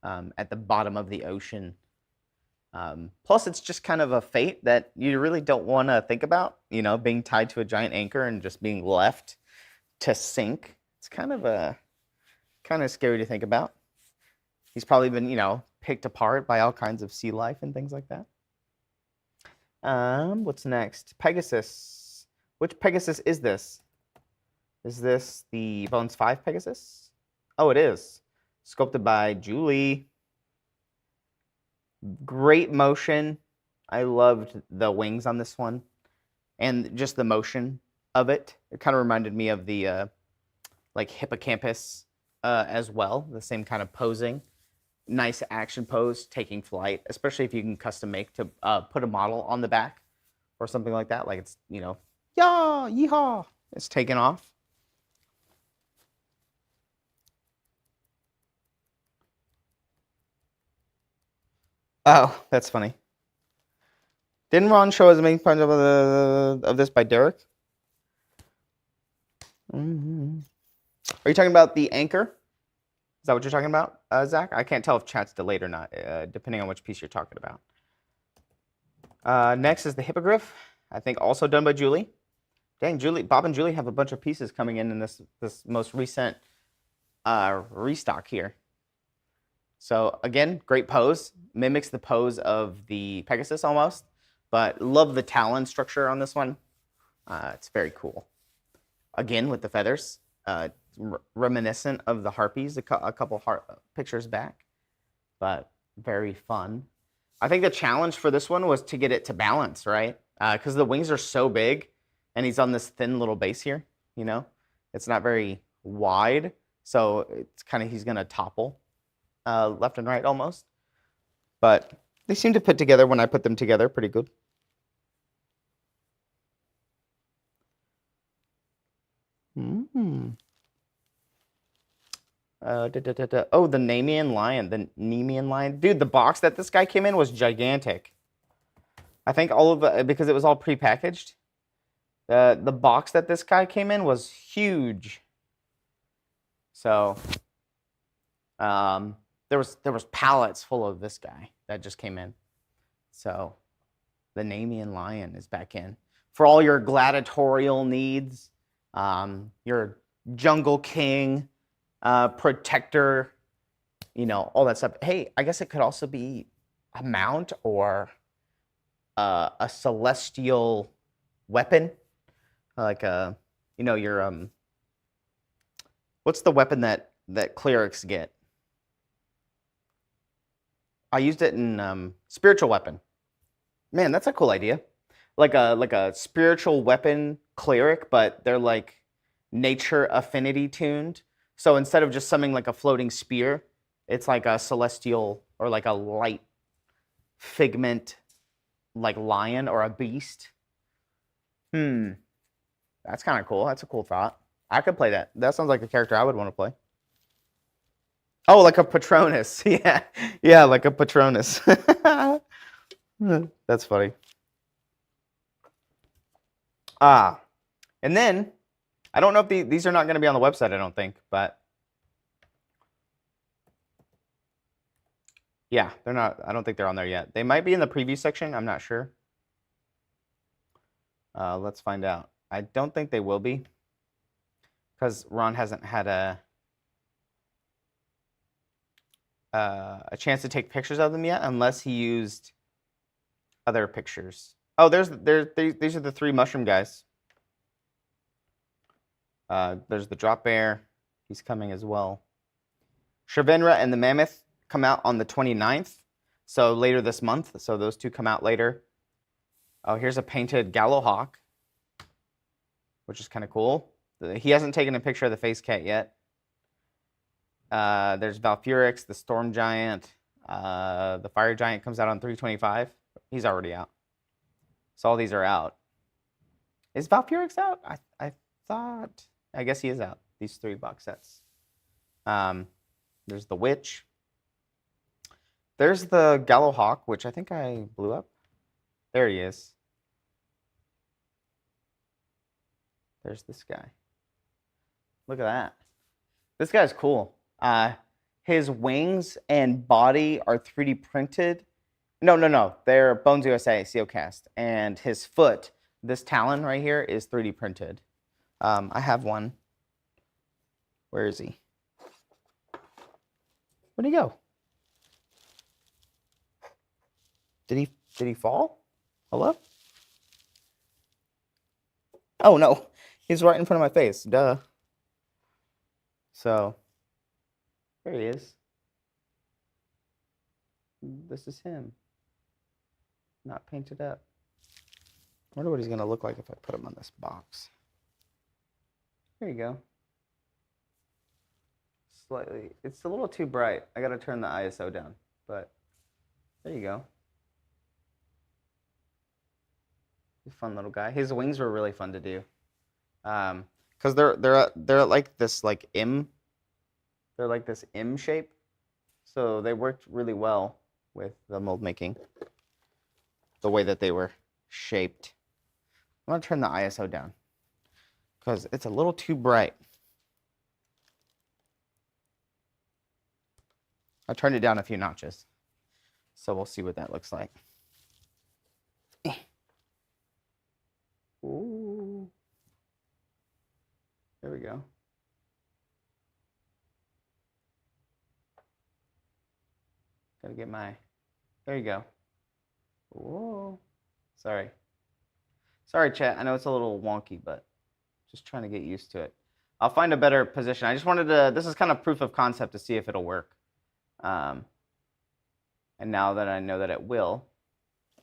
at the bottom of the ocean. Plus, it's just kind of a fate that you really don't want to think about, being tied to a giant anchor and just being left to sink. It's kind of scary to think about. He's probably been, picked apart by all kinds of sea life and things like that. What's next? Pegasus. Which Pegasus is this? Is this the Bones 5 Pegasus? Oh, it is. Sculpted by Julie. Great motion. I loved the wings on this one. And just the motion of it. It kind of reminded me of the like hippocampus as well, the same kind of posing. Nice action pose, taking flight, especially if you can custom make to put a model on the back or something like that. Like it's, you know, yeah, yeehaw, it's taken off. Oh, that's funny. Didn't Ron show us a main punch of this by Derek? Mm-hmm. Are you talking about the anchor? Is that what you're talking about, Zach? I can't tell if chat's delayed or not, depending on which piece you're talking about. Next is the hippogriff. I think also done by Julie. Dang, Julie, Bob and Julie have a bunch of pieces coming in this most recent restock here. So again, great pose. Mimics the pose of the Pegasus almost, but love the talon structure on this one. It's very cool. Again, with the feathers, reminiscent of the harpies a couple pictures back, but very fun. I think the challenge for this one was to get it to balance, right? Because the wings are so big, and he's on this thin little base here, you know? It's not very wide, so it's kind of, he's going to topple left and right almost. But they seem to put together, when I put them together, pretty good. Oh, the Nemean lion. The Nemean lion. Dude, the box that this guy came in was gigantic. I think all of the, because it was all prepackaged. The box that this guy came in was huge. So, there was pallets full of this guy that just came in. So, the Nemean lion is back in for all your gladiatorial needs. Your jungle king, protector, you know, all that stuff. Hey, I guess it could also be a mount or a celestial weapon, like you know, your what's the weapon that clerics get? I used it in spiritual weapon. Man, that's a cool idea. Like a spiritual weapon cleric, but they're like nature affinity tuned. So instead of just summoning like a floating spear, it's like a celestial or like a light figment, like lion or a beast. That's kind of cool. That's a cool thought. I could play that. That sounds like a character I would want to play. Oh, like a Patronus. Yeah, yeah, like a Patronus. That's funny. And then I don't know if these are not going to be on the website, I don't think, but yeah, they're not. I don't think they're on there yet. They might be in the preview section. I'm not sure. Let's find out. I don't think they will be because Ron hasn't had a chance to take pictures of them yet, unless he used other pictures. Oh, these are the 3 mushroom guys. There's the drop bear. He's coming as well. Shrvenra and the mammoth come out on the 29th, so later this month. So those 2 come out later. Oh, here's a painted Gallowhawk, which is kind of cool. He hasn't taken a picture of the face cat yet. There's Valfurix, the storm giant. The fire giant comes out on 3/25. He's already out. So all these are out. Is Valfurix out? I thought. I guess he is out. These 3 box sets. There's the witch. There's the Gallowhawk, which I think I blew up. There he is. There's this guy. Look at that. This guy's cool. His wings and body are 3D printed. No. They're Bones USA, Seocast. And his foot, this talon right here, is 3D printed. I have one. Where is he? Where'd he go? Did he fall? Hello? Oh no, he's right in front of my face. Duh. So there he is. This is him. Not painted up. I wonder what he's gonna look like if I put him on this box. There you go. slightly, it's a little too bright. I gotta turn the ISO down, but there you go. He's a fun little guy. His wings were really fun to do. Because they're like this like M. They're like this M shape. So they worked really well with the mold making. The way that they were shaped. I'm gonna turn the ISO down because it's a little too bright. I turned it down a few notches. So we'll see what that looks like. Ooh. There we go. Gotta get my, there you go. Whoa. Sorry. Sorry, chat. I know it's a little wonky, but just trying to get used to it. I'll find a better position. I just wanted to, this is kind of proof of concept to see if it'll work. And now that I know that it will,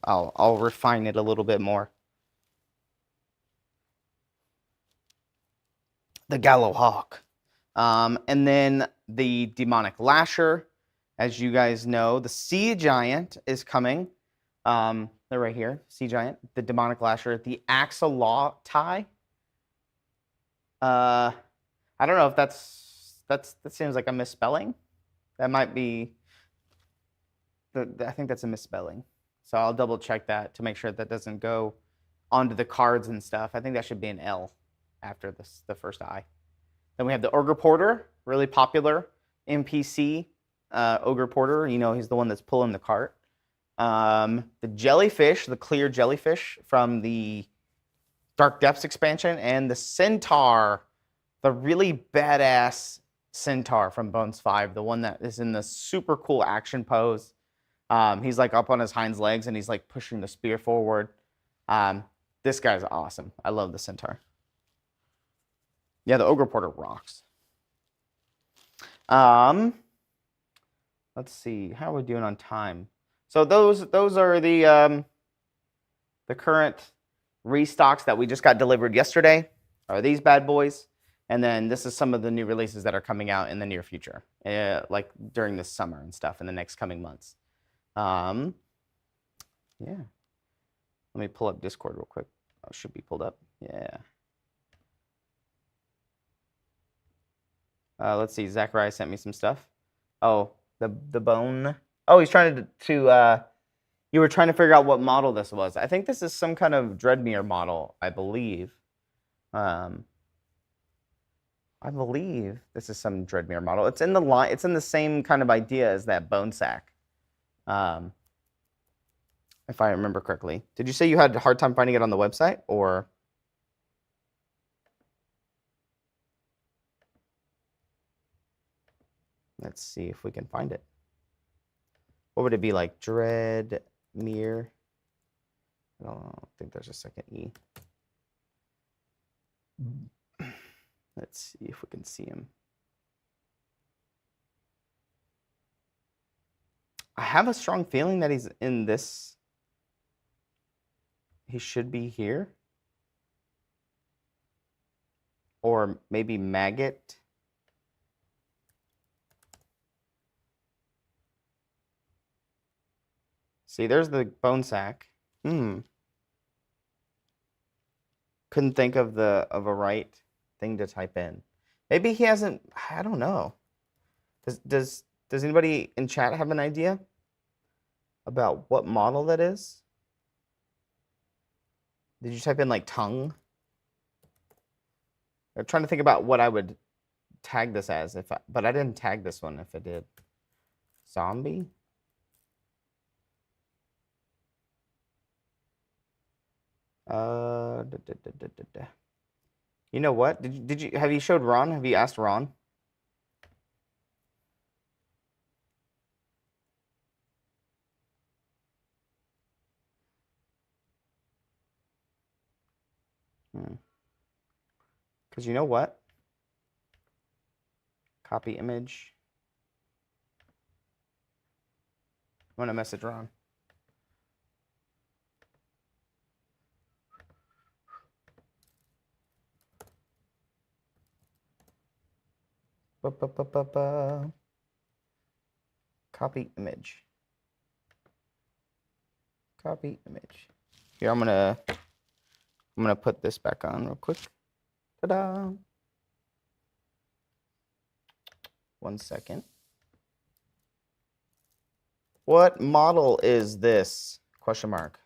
I'll refine it a little bit more. The Gallow Hawk. And then the Demonic Lasher. As you guys know, the Sea Giant is coming. They're right here. Sea Giant, the Demonic Lasher, the Axolotl. I don't know if that seems like a misspelling. That might be. I think that's a misspelling. So I'll double check that to make sure that doesn't go onto the cards and stuff. I think that should be an L after the first I. Then we have the Ogre Porter, really popular NPC. Ogre Porter, you know, he's the one that's pulling the cart. The jellyfish, the clear jellyfish from the Dark Depths expansion, and the Centaur, the really badass Centaur from Bones 5, the one that is in the super cool action pose. He's like up on his hind legs and he's like pushing the spear forward. This guy's awesome. I love the Centaur. Yeah, the Ogre Porter rocks. Let's see, how are we doing on time? So those are the current restocks that we just got delivered yesterday. Are these bad boys? And then this is some of the new releases that are coming out in the near future, like during the summer and stuff in the next coming months. Yeah. Let me pull up Discord real quick. Oh, it should be pulled up. Yeah. Let's see. Zachariah sent me some stuff. Oh, the bone. Oh, he's trying to you were trying to figure out what model this was. I think this is some kind of Dreadmere model, I believe. I believe this is some Dreadmere model. It's in the line. It's in the same kind of idea as that bone sack. If I remember correctly. Did you say you had a hard time finding it on the website, or? Let's see if we can find it. What would it be like? Dreadmere. I don't think there's a second E. Let's see if we can see him. I have a strong feeling that he's in this. He should be here. Or maybe Maggot. See, there's the bone sack. Couldn't think of a right thing to type in. Maybe he hasn't. I don't know. Does anybody in chat have an idea about what model that is? Did you type in like tongue? I'm trying to think about what I would tag this as but I didn't tag this one if I did. Zombie? You know what? Have you showed Ron? Have you asked Ron? Because you know what? Copy image. I'm gonna message Ron. Copy image. Copy image. Here, I'm gonna put this back on real quick. Ta-da! 1 second. What model is this? Question mark.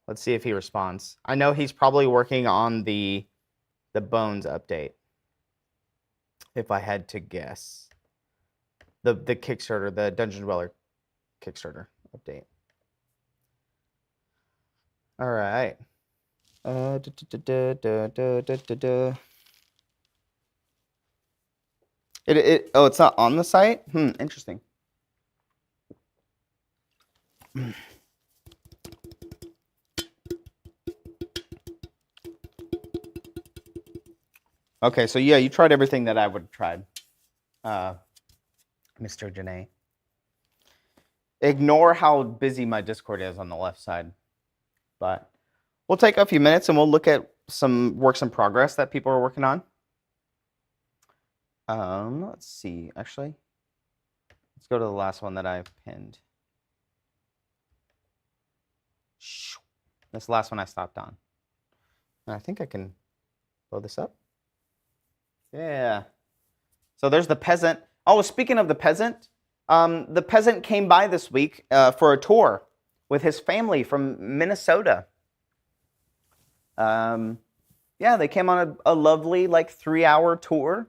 Let's see if he responds. I know he's probably working on the Bones update. If I had to guess. The Kickstarter, the Dungeon Dweller Kickstarter update. All right. Oh, it's not on the site? Interesting. Okay, so yeah, you tried everything that I would have tried, Mr. Janae. Ignore how busy my Discord is on the left side. But we'll take a few minutes and we'll look at some works in progress that people are working on. Let's see, actually. Let's go to the last one that I pinned. This last one I stopped on. And I think I can blow this up. Yeah. So there's the peasant. Oh, speaking of the peasant came by this week for a tour with his family from Minnesota. Yeah, they came on a lovely 3-hour tour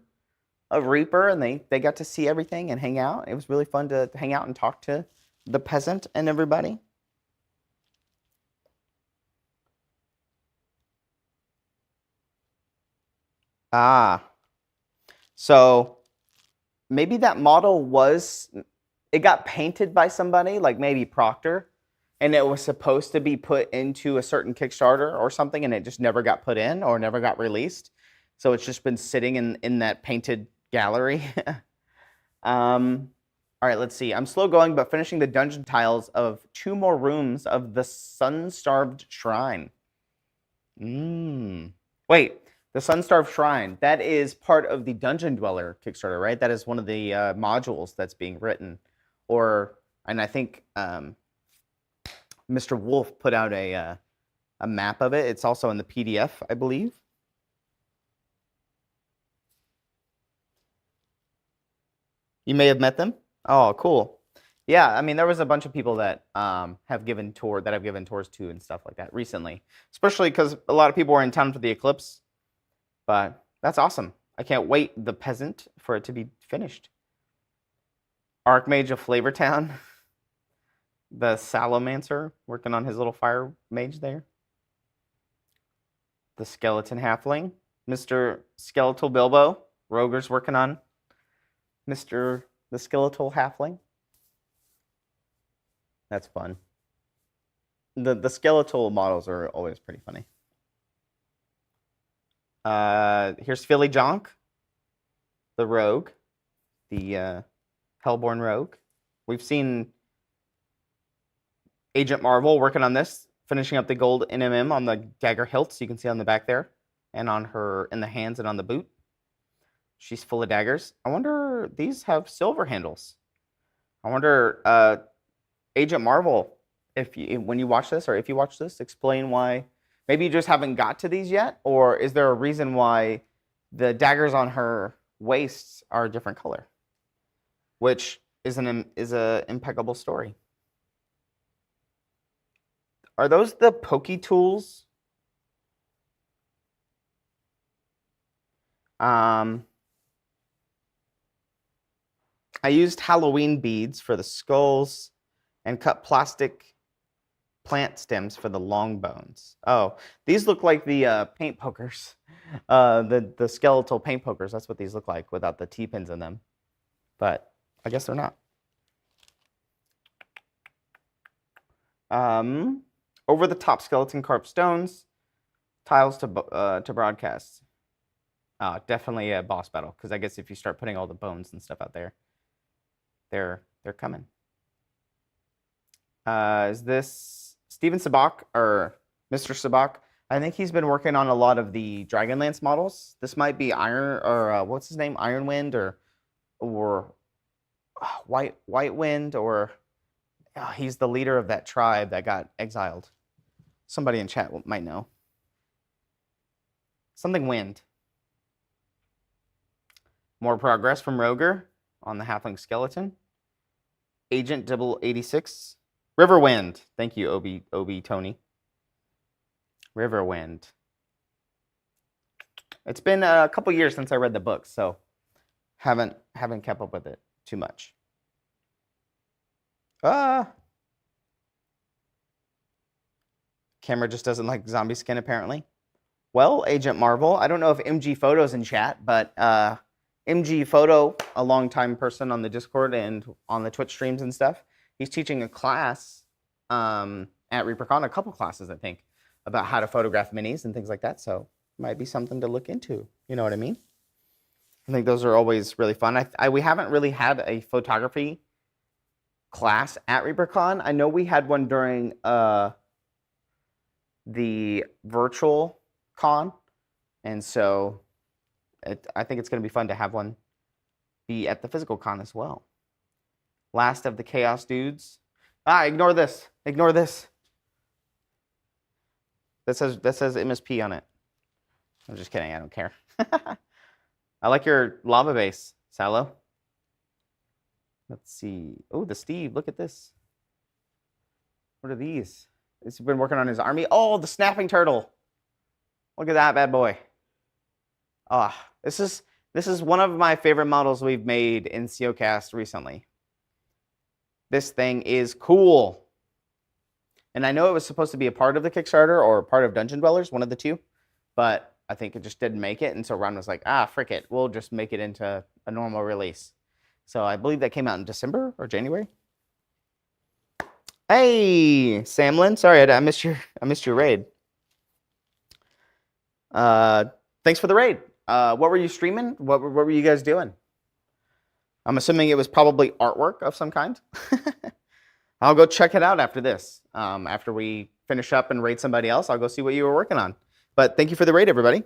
of Reaper, and they got to see everything and hang out. It was really fun to hang out and talk to the peasant and everybody. So maybe that model it got painted by somebody, like maybe Proctor, and it was supposed to be put into a certain Kickstarter or something, and it just never got put in or never got released. So it's just been sitting in that painted gallery. All right, let's see. I'm slow going, but finishing the dungeon tiles of 2 more rooms of the Sun-Starved Shrine. Wait, the Sun-Starved Shrine, that is part of the Dungeon Dweller Kickstarter, right? That is one of the modules that's being written. And I think Mr. Wolf put out a map of it. It's also in the PDF, I believe. You may have met them. Oh, cool. Yeah, I mean, there was a bunch of people that have given tours to and stuff like that recently, especially because a lot of people were in town for the eclipse. But that's awesome. I can't wait, the peasant, for it to be finished. Archmage of Flavortown. The Salomancer working on his little fire mage there. The Skeleton Halfling. Mr. Skeletal Bilbo. Roger's working on the Skeletal Halfling. That's fun. The skeletal models are always pretty funny. Here's Philly Jonk, the rogue, the Hellborn rogue. We've seen Agent Marvel working on this, finishing up the gold NMM on the dagger hilts. You can see on the back there, and on her in the hands and on the boot. She's full of daggers. I wonder, these have silver handles. I wonder, Agent Marvel, when you watch this, or if you watch this, explain why. Maybe you just haven't got to these yet, or is there a reason why the daggers on her waists are a different color? Which is an impeccable story. Are those the Pokey tools? I used Halloween beads for the skulls and cut plastic plant stems for the long bones. Oh, these look like the paint pokers. The skeletal paint pokers. That's what these look like without the T-pins in them. But I guess they're not. Over the top skeleton carved stones, tiles to broadcast. Definitely a boss battle, because I guess if you start putting all the bones and stuff out there, they're coming. Is this Steven Sabak or Mr. Sabak? I think he's been working on a lot of the Dragonlance models. This might be Iron, or what's his name? Ironwind, or White Wind, or he's the leader of that tribe that got exiled. Somebody in chat might know. Something Wind. More progress from Roger on the halfling skeleton. Agent 86. Riverwind. Thank you, Obi Tony. Riverwind. It's been a couple years since I read the book, so haven't kept up with it too much. Camera just doesn't like zombie skin, apparently. Well, Agent Marvel, I don't know if MG Photo's in chat, but MG Photo, a longtime person on the Discord and on the Twitch streams and stuff, he's teaching a class at ReaperCon, a couple classes, I think, about how to photograph minis and things like that. So it might be something to look into. You know what I mean? I think those are always really fun. We haven't really had a photography class at ReaperCon. I know we had one during the virtual con, and so I think it's going to be fun to have one be at the physical con as well. Last of the Chaos Dudes. Ignore this. Ignore this. That says MSP on it. I'm just kidding. I don't care. I like your lava base, Salo. Let's see. Oh, the Steve. Look at this. What are these? He's been working on his army. Oh, the snapping turtle. Look at that bad boy. This is one of my favorite models we've made in COcast recently. This thing is cool. And I know it was supposed to be a part of the Kickstarter or part of Dungeon Dwellers, one of the two, but I think it just didn't make it. And so Ron was like, frick it. We'll just make it into a normal release. So I believe that came out in December or January. Hey, Samlin. Sorry, I missed your raid. Thanks for the raid. What were you streaming? What were you guys doing? I'm assuming it was probably artwork of some kind. I'll go check it out after this. After we finish up and raid somebody else, I'll go see what you were working on. But thank you for the raid, everybody.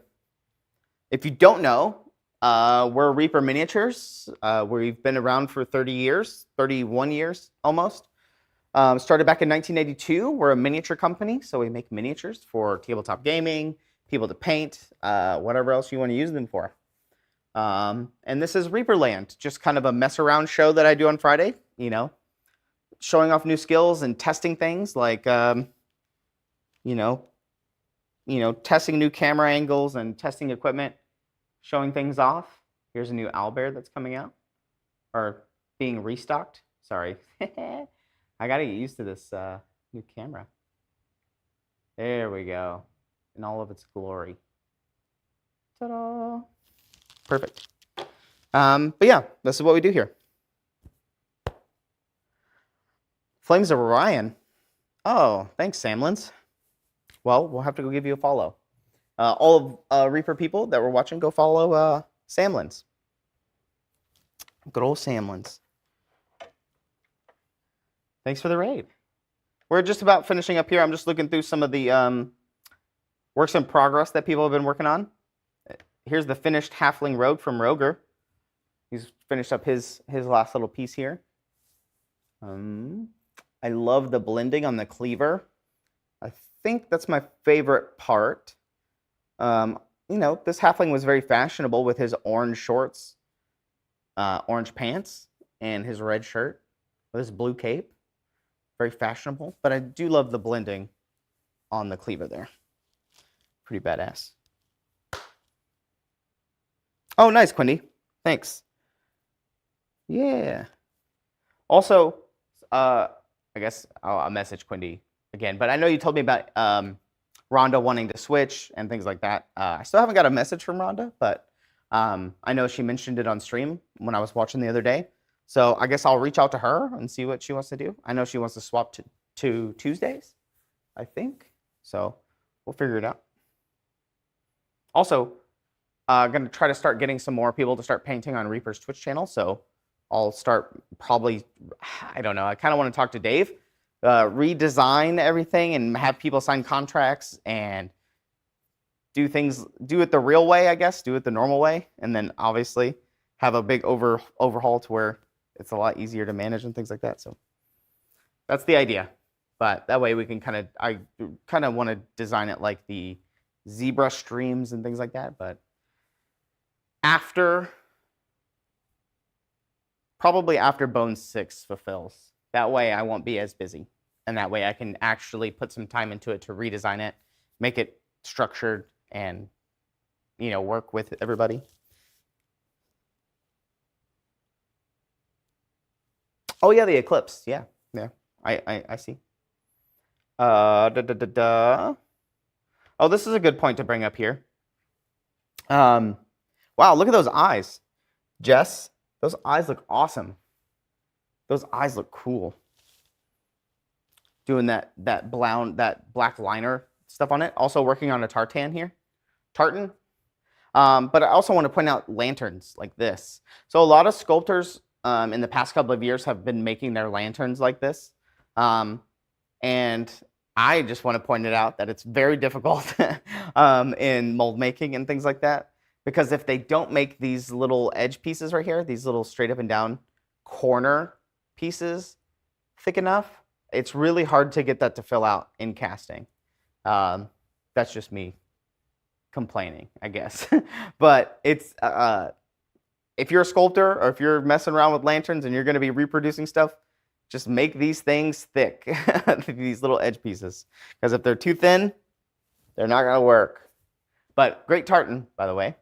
If you don't know, we're Reaper Miniatures. We've been around for 30 years, 31 years almost. Started back in 1982. We're a miniature company, so we make miniatures for tabletop gaming, people to paint, whatever else you want to use them for. And this is Reaperland, just kind of a mess around show that I do on Friday, you know, showing off new skills and testing things like, testing new camera angles and testing equipment, showing things off. Here's a new owlbear that's coming out, or being restocked. Sorry. I got to get used to this new camera. There we go. In all of its glory. Ta-da! Perfect. But yeah, this is what we do here. Flames of Orion. Oh, thanks, Samlins. Well, we'll have to go give you a follow. All of Reaper people that were watching, go follow Samlins. Good old Samlins. Thanks for the raid. We're just about finishing up here. I'm just looking through some of the works in progress that people have been working on. Here's the finished Halfling Rogue from Roger. He's finished up his last little piece here. I love the blending on the cleaver. I think that's my favorite part. This Halfling was very fashionable with his orange shorts, orange pants, and his red shirt with his blue cape. Very fashionable, but I do love the blending on the cleaver there. Pretty badass. Oh, nice, Quindy. Thanks. Yeah. Also, I guess I'll message Quindy again, but I know you told me about Rhonda wanting to switch and things like that. I still haven't got a message from Rhonda, but I know she mentioned it on stream when I was watching the other day. So I guess I'll reach out to her and see what she wants to do. I know she wants to swap to Tuesdays, I think. So we'll figure it out. Also, going to try to start getting some more people to start painting on Reaper's Twitch channel. So I'll start probably, I don't know, I kind of want to talk to Dave, redesign everything and have people sign contracts and do it the real way, I guess, do it the normal way, and then obviously have a big overhaul to where it's a lot easier to manage and things like that. So that's the idea. But that way we can I kind of want to design it like the zebra streams and things like that. But probably after Bone 6 fulfills. That way I won't be as busy. And that way I can actually put some time into it to redesign it, make it structured, and, work with everybody. Oh, yeah, the eclipse. Yeah. I see. Oh, this is a good point to bring up here. Wow, look at those eyes. Jess, those eyes look awesome. Those eyes look cool. Doing that black liner stuff on it. Also working on a tartan here. Tartan. But I also want to point out lanterns like this. So a lot of sculptors in the past couple of years have been making their lanterns like this. And I just want to point it out that it's very difficult in mold making and things like that. Because if they don't make these little edge pieces right here, these little straight up and down corner pieces thick enough, it's really hard to get that to fill out in casting. That's just me complaining, I guess. But it's if you're a sculptor or if you're messing around with lanterns and you're going to be reproducing stuff, just make these things thick, these little edge pieces. Because if they're too thin, they're not going to work. But great tartan, by the way.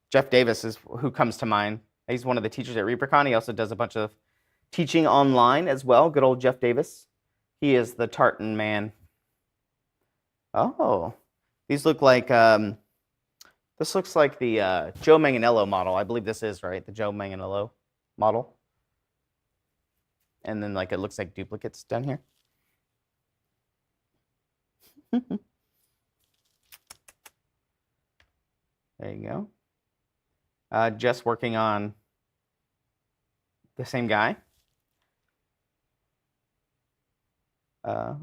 Jeff Davis is who comes to mind. He's one of the teachers at Reaperland. He also does a bunch of teaching online as well. Good old Jeff Davis. He is the tartan man. Oh, these look like, this looks like the Joe Manganiello model. I believe this is, right? The Joe Manganiello model. And then it looks like duplicates down here. There you go. Just working on the same guy. Up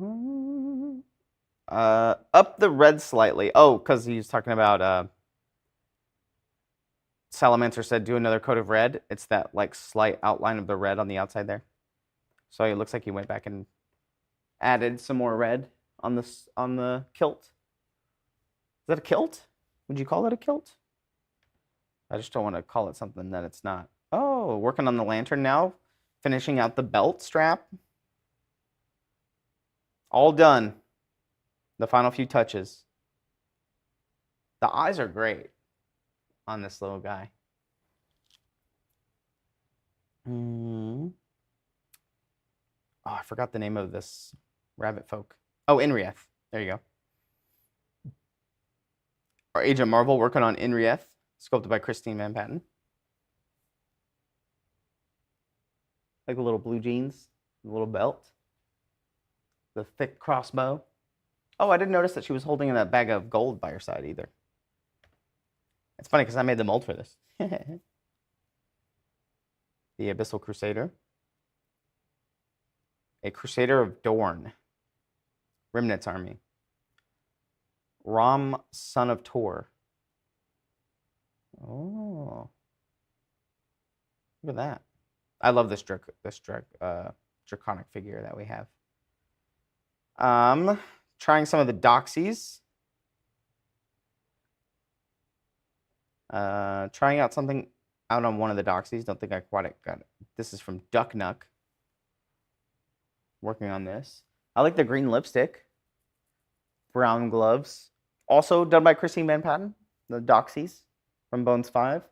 the red slightly. Oh, because he's talking about Salamancer said do another coat of red. It's that slight outline of the red on the outside there. So it looks like he went back and added some more red on the kilt. Is that a kilt? Would you call it a kilt? I just don't want to call it something that it's not. Oh, working on the lantern now. Finishing out the belt strap. All done. The final few touches. The eyes are great on this little guy. Oh, I forgot the name of this rabbit folk. Oh, Inrieth. There you go. Our Agent Marvel working on Inrieth. Sculpted by Christine Van Patten. Like the little blue jeans, the little belt, the thick crossbow. Oh, I didn't notice that she was holding that bag of gold by her side either. It's funny because I made the mold for this. The Abyssal Crusader. A Crusader of Dorn. Remnant's army. Rom, son of Tor. Oh, look at that! I love this draconic figure that we have. Trying some of the doxies. Trying out something out on one of the doxies. Don't think I quite got it. This is from Duck Nuck. Working on this. I like the green lipstick. Brown gloves. Also done by Christine Van Patten. The doxies from Bones 5.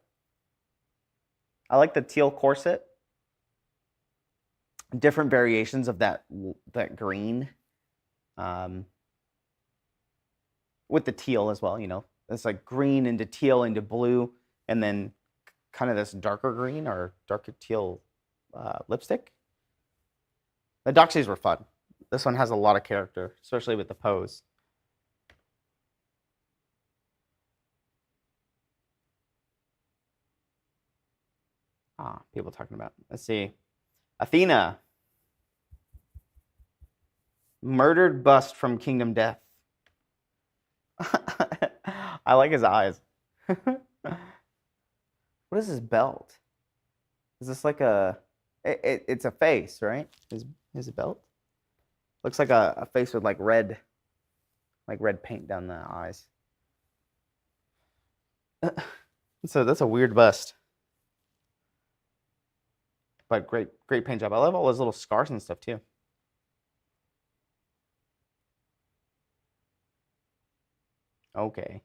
I like the teal corset. Different variations of that green. With the teal as well, It's like green into teal into blue, and then kind of this darker green or darker teal lipstick. The doxies were fun. This one has a lot of character, especially with the pose. People talking about. Let's see. Athena. Murdered bust from Kingdom Death. I like his eyes. What is his belt? Is this like a... it's a face, right? His belt? Looks like a face with like red paint down the eyes. So that's a weird bust. But great paint job. I love all those little scars and stuff too. Okay.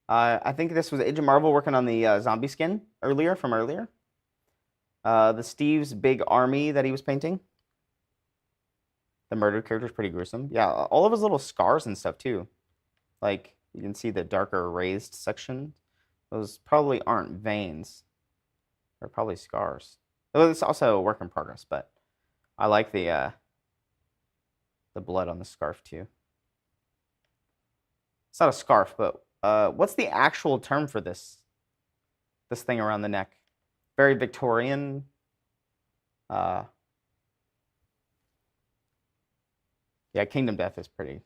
I think this was Age of Marvel working on the zombie skin from earlier. The Steve's big army that he was painting. The murdered character is pretty gruesome. Yeah, all of his little scars and stuff too. Like, you can see the darker raised section. Those probably aren't veins. They're probably scars. Though it's also a work in progress, but I like the blood on the scarf too. It's not a scarf, but what's the actual term for this thing around the neck? Very Victorian. Yeah, Kingdom Death is pretty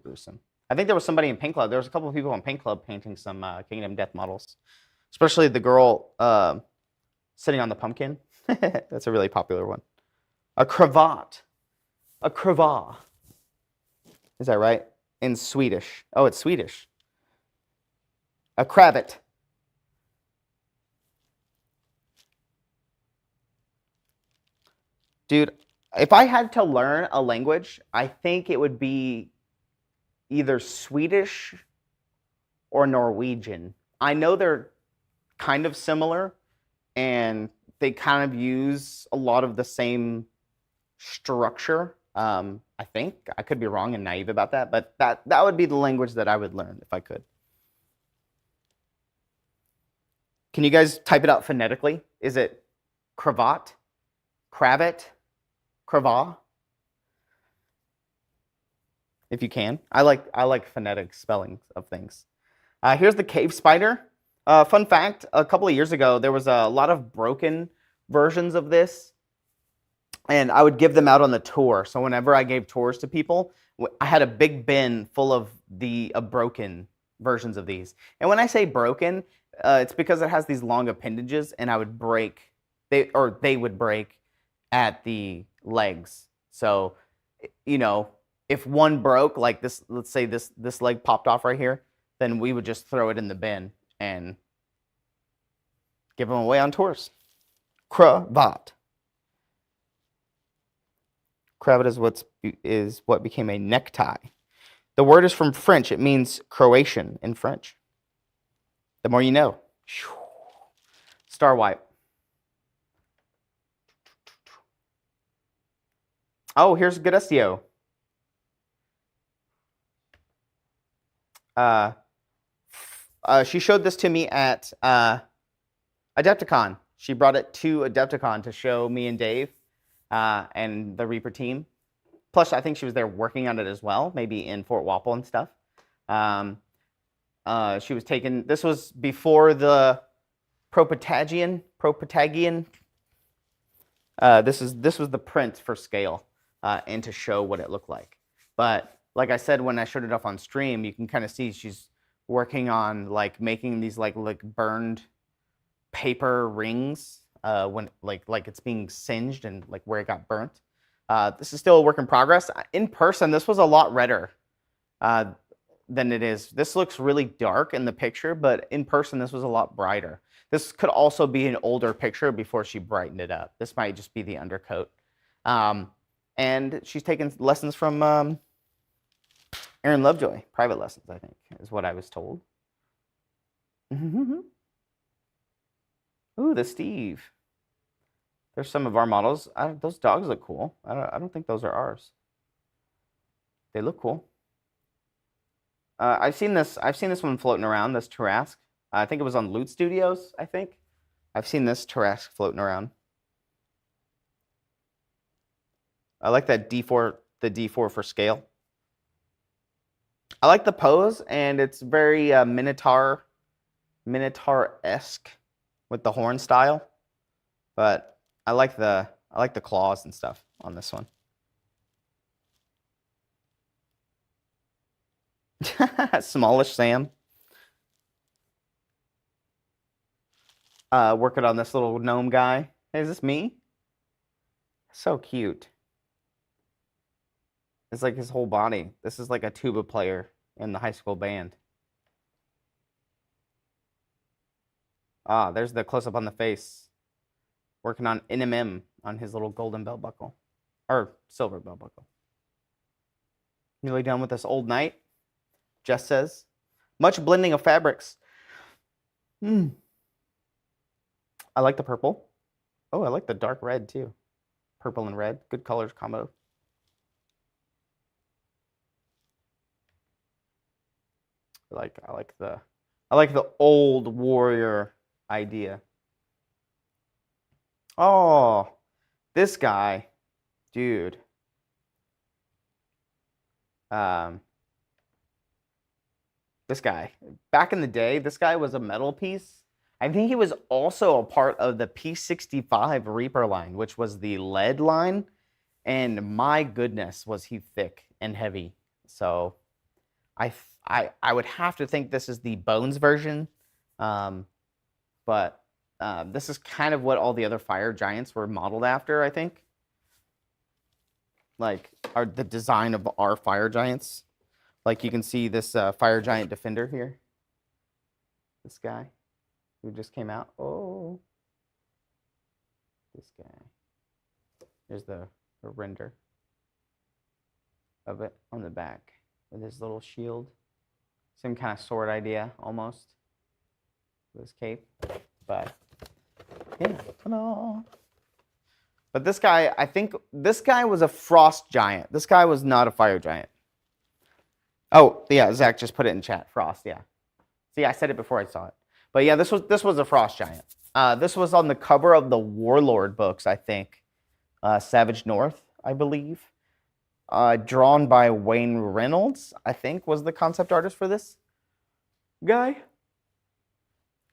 gruesome. I think there was somebody in Paint Club. There was a couple of people in Paint Club painting some Kingdom Death models, especially the girl sitting on the pumpkin. That's a really popular one. A cravat. A cravat. Is that right? In Swedish. Oh, it's Swedish. A cravat. Dude, if I had to learn a language, I think it would be either Swedish or Norwegian. I know they're kind of similar, and they kind of use a lot of the same structure. I think I could be wrong and naive about that, but that would be the language that I would learn if I could. Can you guys type it out phonetically? Is it cravat, cravat, cravat? If you can, I like phonetic spelling of things. Here's the cave spider. Fun fact: a couple of years ago, there was a lot of broken versions of this, and I would give them out on the tour. So whenever I gave tours to people, I had a big bin full of the broken versions of these. And when I say broken, it's because it has these long appendages, and I would break, they would break at the legs. So, you know, if one broke, like this, let's say this leg popped off right here, then we would just throw it in the bin and give them away on tours. Cravat. Cravat is what became a necktie. The word is from French. It means Croatian in French. The more you know. Star wipe. Oh, here's good SEO. She showed this to me at Adepticon. She brought it to Adepticon to show me and Dave and the Reaper team. Plus, I think she was there working on it as well, maybe in Fort Walpole and stuff. She was taking, this was before the Propatagian. This was the print for scale and to show what it looked like. But like I said, when I showed it up on stream, you can kind of see she's working on like making these like burned paper rings when like it's being singed and like where it got burnt. This is still a work in progress. In person, this was a lot redder than it is. This looks really dark in the picture, but in person, this was a lot brighter. This could also be an older picture before she brightened it up. This might just be the undercoat. And she's taken lessons from Aaron Lovejoy, private lessons, I think, is what I was told. Ooh, the Steve. There's some of our models. Those dogs look cool. I don't think those are ours. They look cool. I've seen this one floating around. This Tarrasque. I think it was on Loot Studios. I think I've seen this Tarrasque floating around. I like that D4, the D4 for scale. I like the pose, and it's very Minotaur-esque with the horn style. But I like the claws and stuff on this one. Smallish Sam. working on this little gnome guy. Hey, is this me? So cute. It's like his whole body. This is like a tuba player in the high school band. Ah, there's the close-up on the face. Working on NMM on his little golden belt buckle. Or silver belt buckle. Nearly done with this old knight. Jess says. Much blending of fabrics. I like the purple. Oh, I like the dark red too. Purple and red. Good colors combo. I like the old warrior idea. Oh, this guy, dude. This guy. Back in the day, this guy was a metal piece. I think he was also a part of the P65 Reaper line, which was the lead line. And my goodness, was he thick and heavy. So I would have to think this is the Bones version. But this is kind of what all the other fire giants were modeled after, I think. Like, the design of our fire giants. Like, you can see this fire giant defender here. This guy who just came out. Oh. This guy. There's the render of it on the back with his little shield. Same kind of sword idea, almost. This cape. But, yeah. Ta-da. But this guy, I think this guy was a frost giant. This guy was not a fire giant. Oh, yeah, Zach just put it in chat. Frost, yeah. See, I said it before I saw it. But yeah, this was a frost giant. This was on the cover of the Warlord books, I think. Savage North, I believe. Drawn by Wayne Reynolds, I think, was the concept artist for this guy.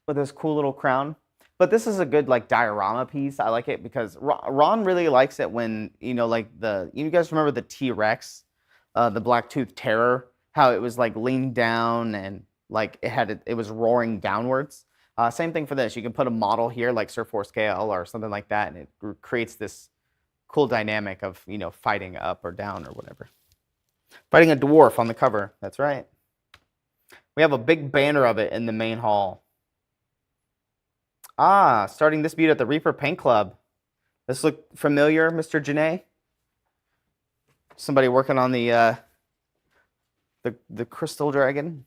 With his cool little crown. But this is a good, like, diorama piece. I like it because Ron really likes it when, you know, like you guys remember the T-Rex, the Black-Toothed Terror, how it was, like, leaned down and, like, it was roaring downwards. Same thing for this. You can put a model here, like Sir Scale or something like that, and it creates this cool dynamic of, you know, fighting up or down or whatever. Fighting a dwarf on the cover. That's right. We have a big banner of it in the main hall. Ah, starting this beat at the Reaper Paint Club. This look familiar, Mr. Janae? Somebody working on the Crystal Dragon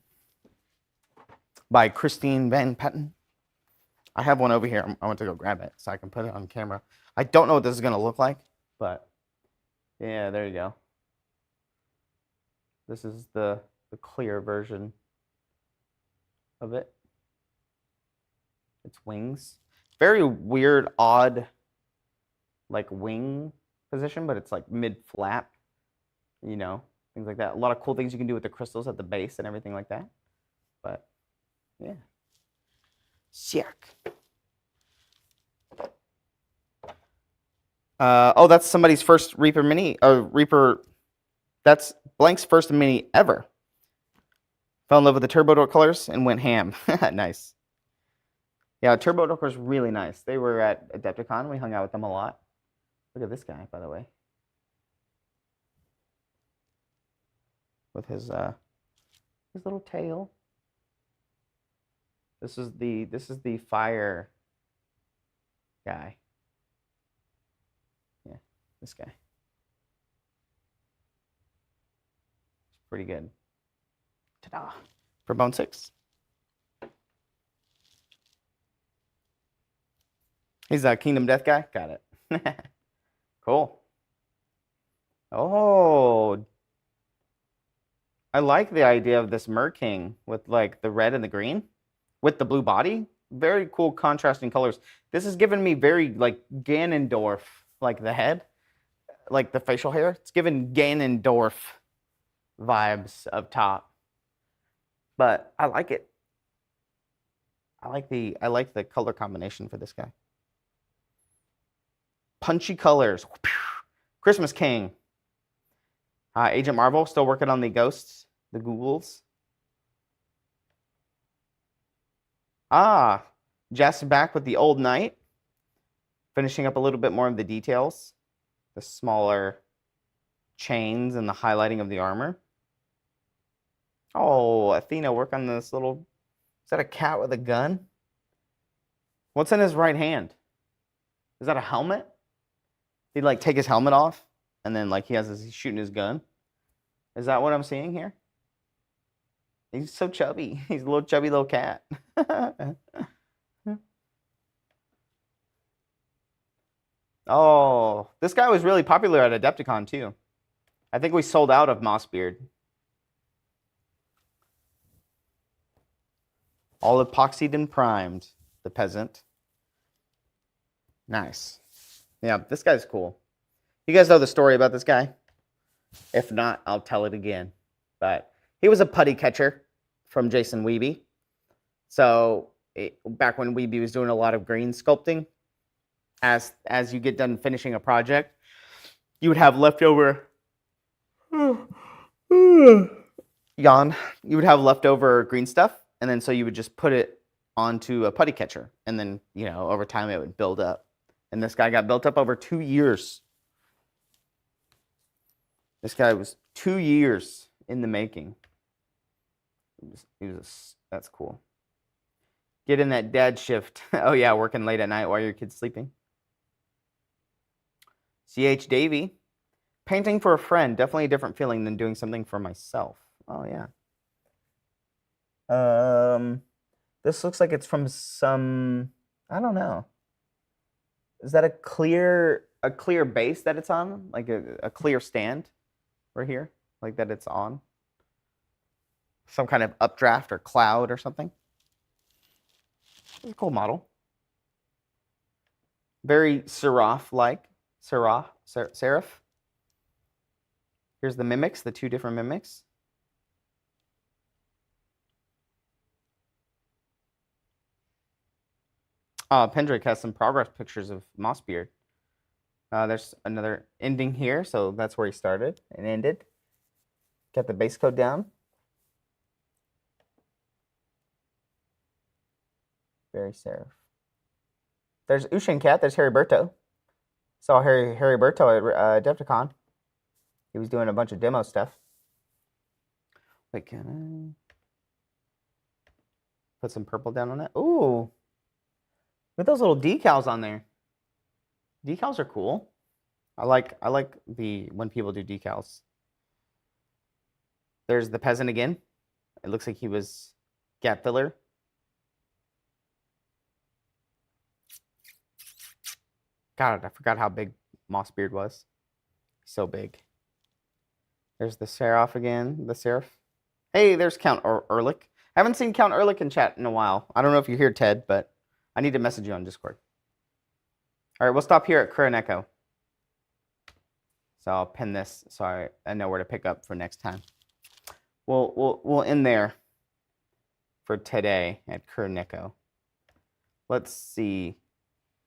by Christine Van Patten. I have one over here. I want to go grab it so I can put it on camera. I don't know what this is going to look like, but yeah, there you go. This is the clear version of it. Its wings. Very weird, odd, like, wing position, but it's like mid-flap, you know, things like that. A lot of cool things you can do with the crystals at the base and everything like that. But, yeah. Sick. Oh, that's somebody's first Reaper mini. That's Blank's first mini ever. Fell in love with the Turbo Dork colors and went ham. Nice. Yeah, Turbo Dork was really nice. They were at Adepticon. We hung out with them a lot. Look at this guy, by the way. With his little tail. This is the fire guy. Yeah, this guy. It's pretty good. Ta-da. For Bone 6. He's a Kingdom Death guy? Got it. Cool. Oh. I like the idea of this Mer King with, like, the red and the green. With the blue body. Very cool contrasting colors. This is giving me very, like, Ganondorf, like the head. Like the facial hair. It's giving Ganondorf vibes up top. But I like it. I like the color combination for this guy. Punchy colors. Christmas King. Agent Marvel still working on the ghosts, the ghouls. Ah, Jess back with the old knight, finishing up a little bit more of the details, the smaller chains and the highlighting of the armor. Oh, Athena, work on this little... Is that a cat with a gun? What's in his right hand? Is that a helmet? He'd like take his helmet off and then like he's shooting his gun. Is that what I'm seeing here? He's so chubby. He's a little chubby little cat. Oh, this guy was really popular at Adepticon too. I think we sold out of Mossbeard. All epoxied and primed. The peasant. Nice. Yeah, this guy's cool. You guys know the story about this guy? If not, I'll tell it again. But he was a putty catcher from Jason Wiebe. So back when Wiebe was doing a lot of green sculpting, as you get done finishing a project, you would have leftover... Yawn. You would have leftover green stuff, and then so you would just put it onto a putty catcher, and then, you know, over time it would build up. And this guy got built up over 2 years. This guy was 2 years in the making. That's cool. Get in that dad shift. Oh yeah, working late at night while your kid's sleeping. C.H. Davey. Painting for a friend. Definitely a different feeling than doing something for myself. Oh yeah. This looks like it's from some... I don't know. Is that a clear base that it's on? Like a clear stand right here? Like that it's on? Some kind of updraft or cloud or something? It's a cool model. Very Seraph-like. Seraph. Here's the mimics, the 2 different mimics. Pendrick has some progress pictures of Mossbeard. There's another ending here, so that's where he started and ended. Got the base coat down. Very serif. There's Ushin Cat. There's Heriberto. Saw Heriberto at Adepticon. He was doing a bunch of demo stuff. Wait, can I put some purple down on it? Ooh. Look at those little decals on there. Decals are cool. I like when people do decals. There's the peasant again. It looks like he was gap filler. God, I forgot how big Mossbeard was. So big. There's the Seraph again. The Seraph. Hey, there's Count Ehrlich. I haven't seen Count Ehrlich in chat in a while. I don't know if you're here, Ted, but I need to message you on Discord. All right, we'll stop here at Kuroneko. So I'll pin this so I know where to pick up for next time. We'll end there for today at Kuroneko. Let's see.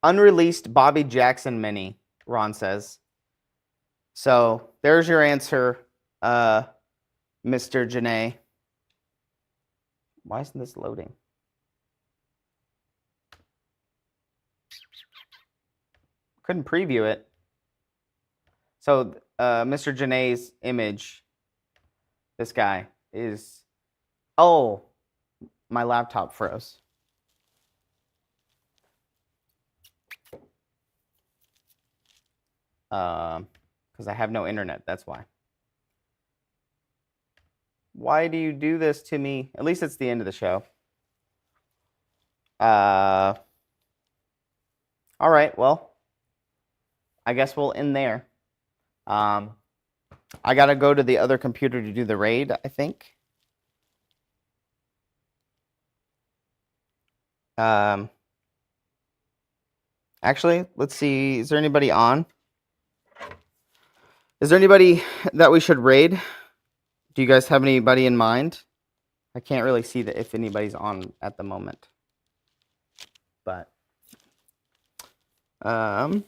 Unreleased Bobby Jackson mini, Ron says. So there's your answer, Mr. Janae. Why isn't this loading? Couldn't preview it. So Mr. Janae's image, this guy, is... Oh, my laptop froze. Because I have no internet, that's why. Why do you do this to me? At least it's the end of the show. All right, well, I guess we'll end there. I gotta go to the other computer to do the raid, I think. Actually, let's see. Is there anybody on? Is there anybody that we should raid? Do you guys have anybody in mind? I can't really see that if anybody's on at the moment. But I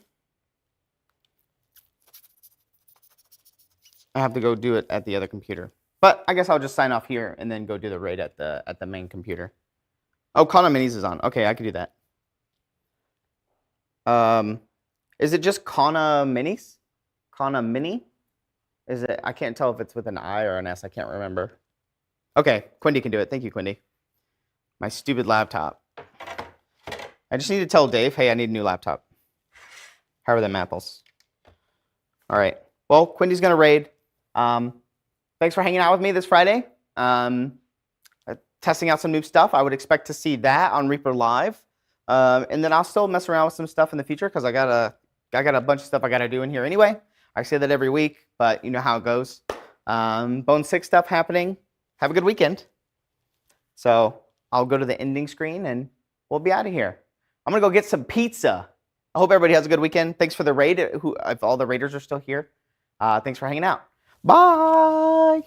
have to go do it at the other computer. But I guess I'll just sign off here and then go do the raid at the main computer. Oh, Kana Minis is on. Okay, I could do that. Is it just Kana Minis? Kana Mini? Is it? I can't tell if it's with an I or an S. I can't remember. Okay, Quindy can do it. Thank you, Quindy. My stupid laptop. I just need to tell Dave, hey, I need a new laptop. How are them apples? All right. Well, Quindy's going to raid. Thanks for hanging out with me this Friday. Testing out some new stuff. I would expect to see that on Reaper Live. And then I'll still mess around with some stuff in the future because I got a bunch of stuff I got to do in here anyway. I say that every week, but you know how it goes. Bone 6 stuff happening. Have a good weekend. So I'll go to the ending screen and we'll be out of here. I'm going to go get some pizza. I hope everybody has a good weekend. Thanks for the raid. If all the raiders are still here. Thanks for hanging out. Bye.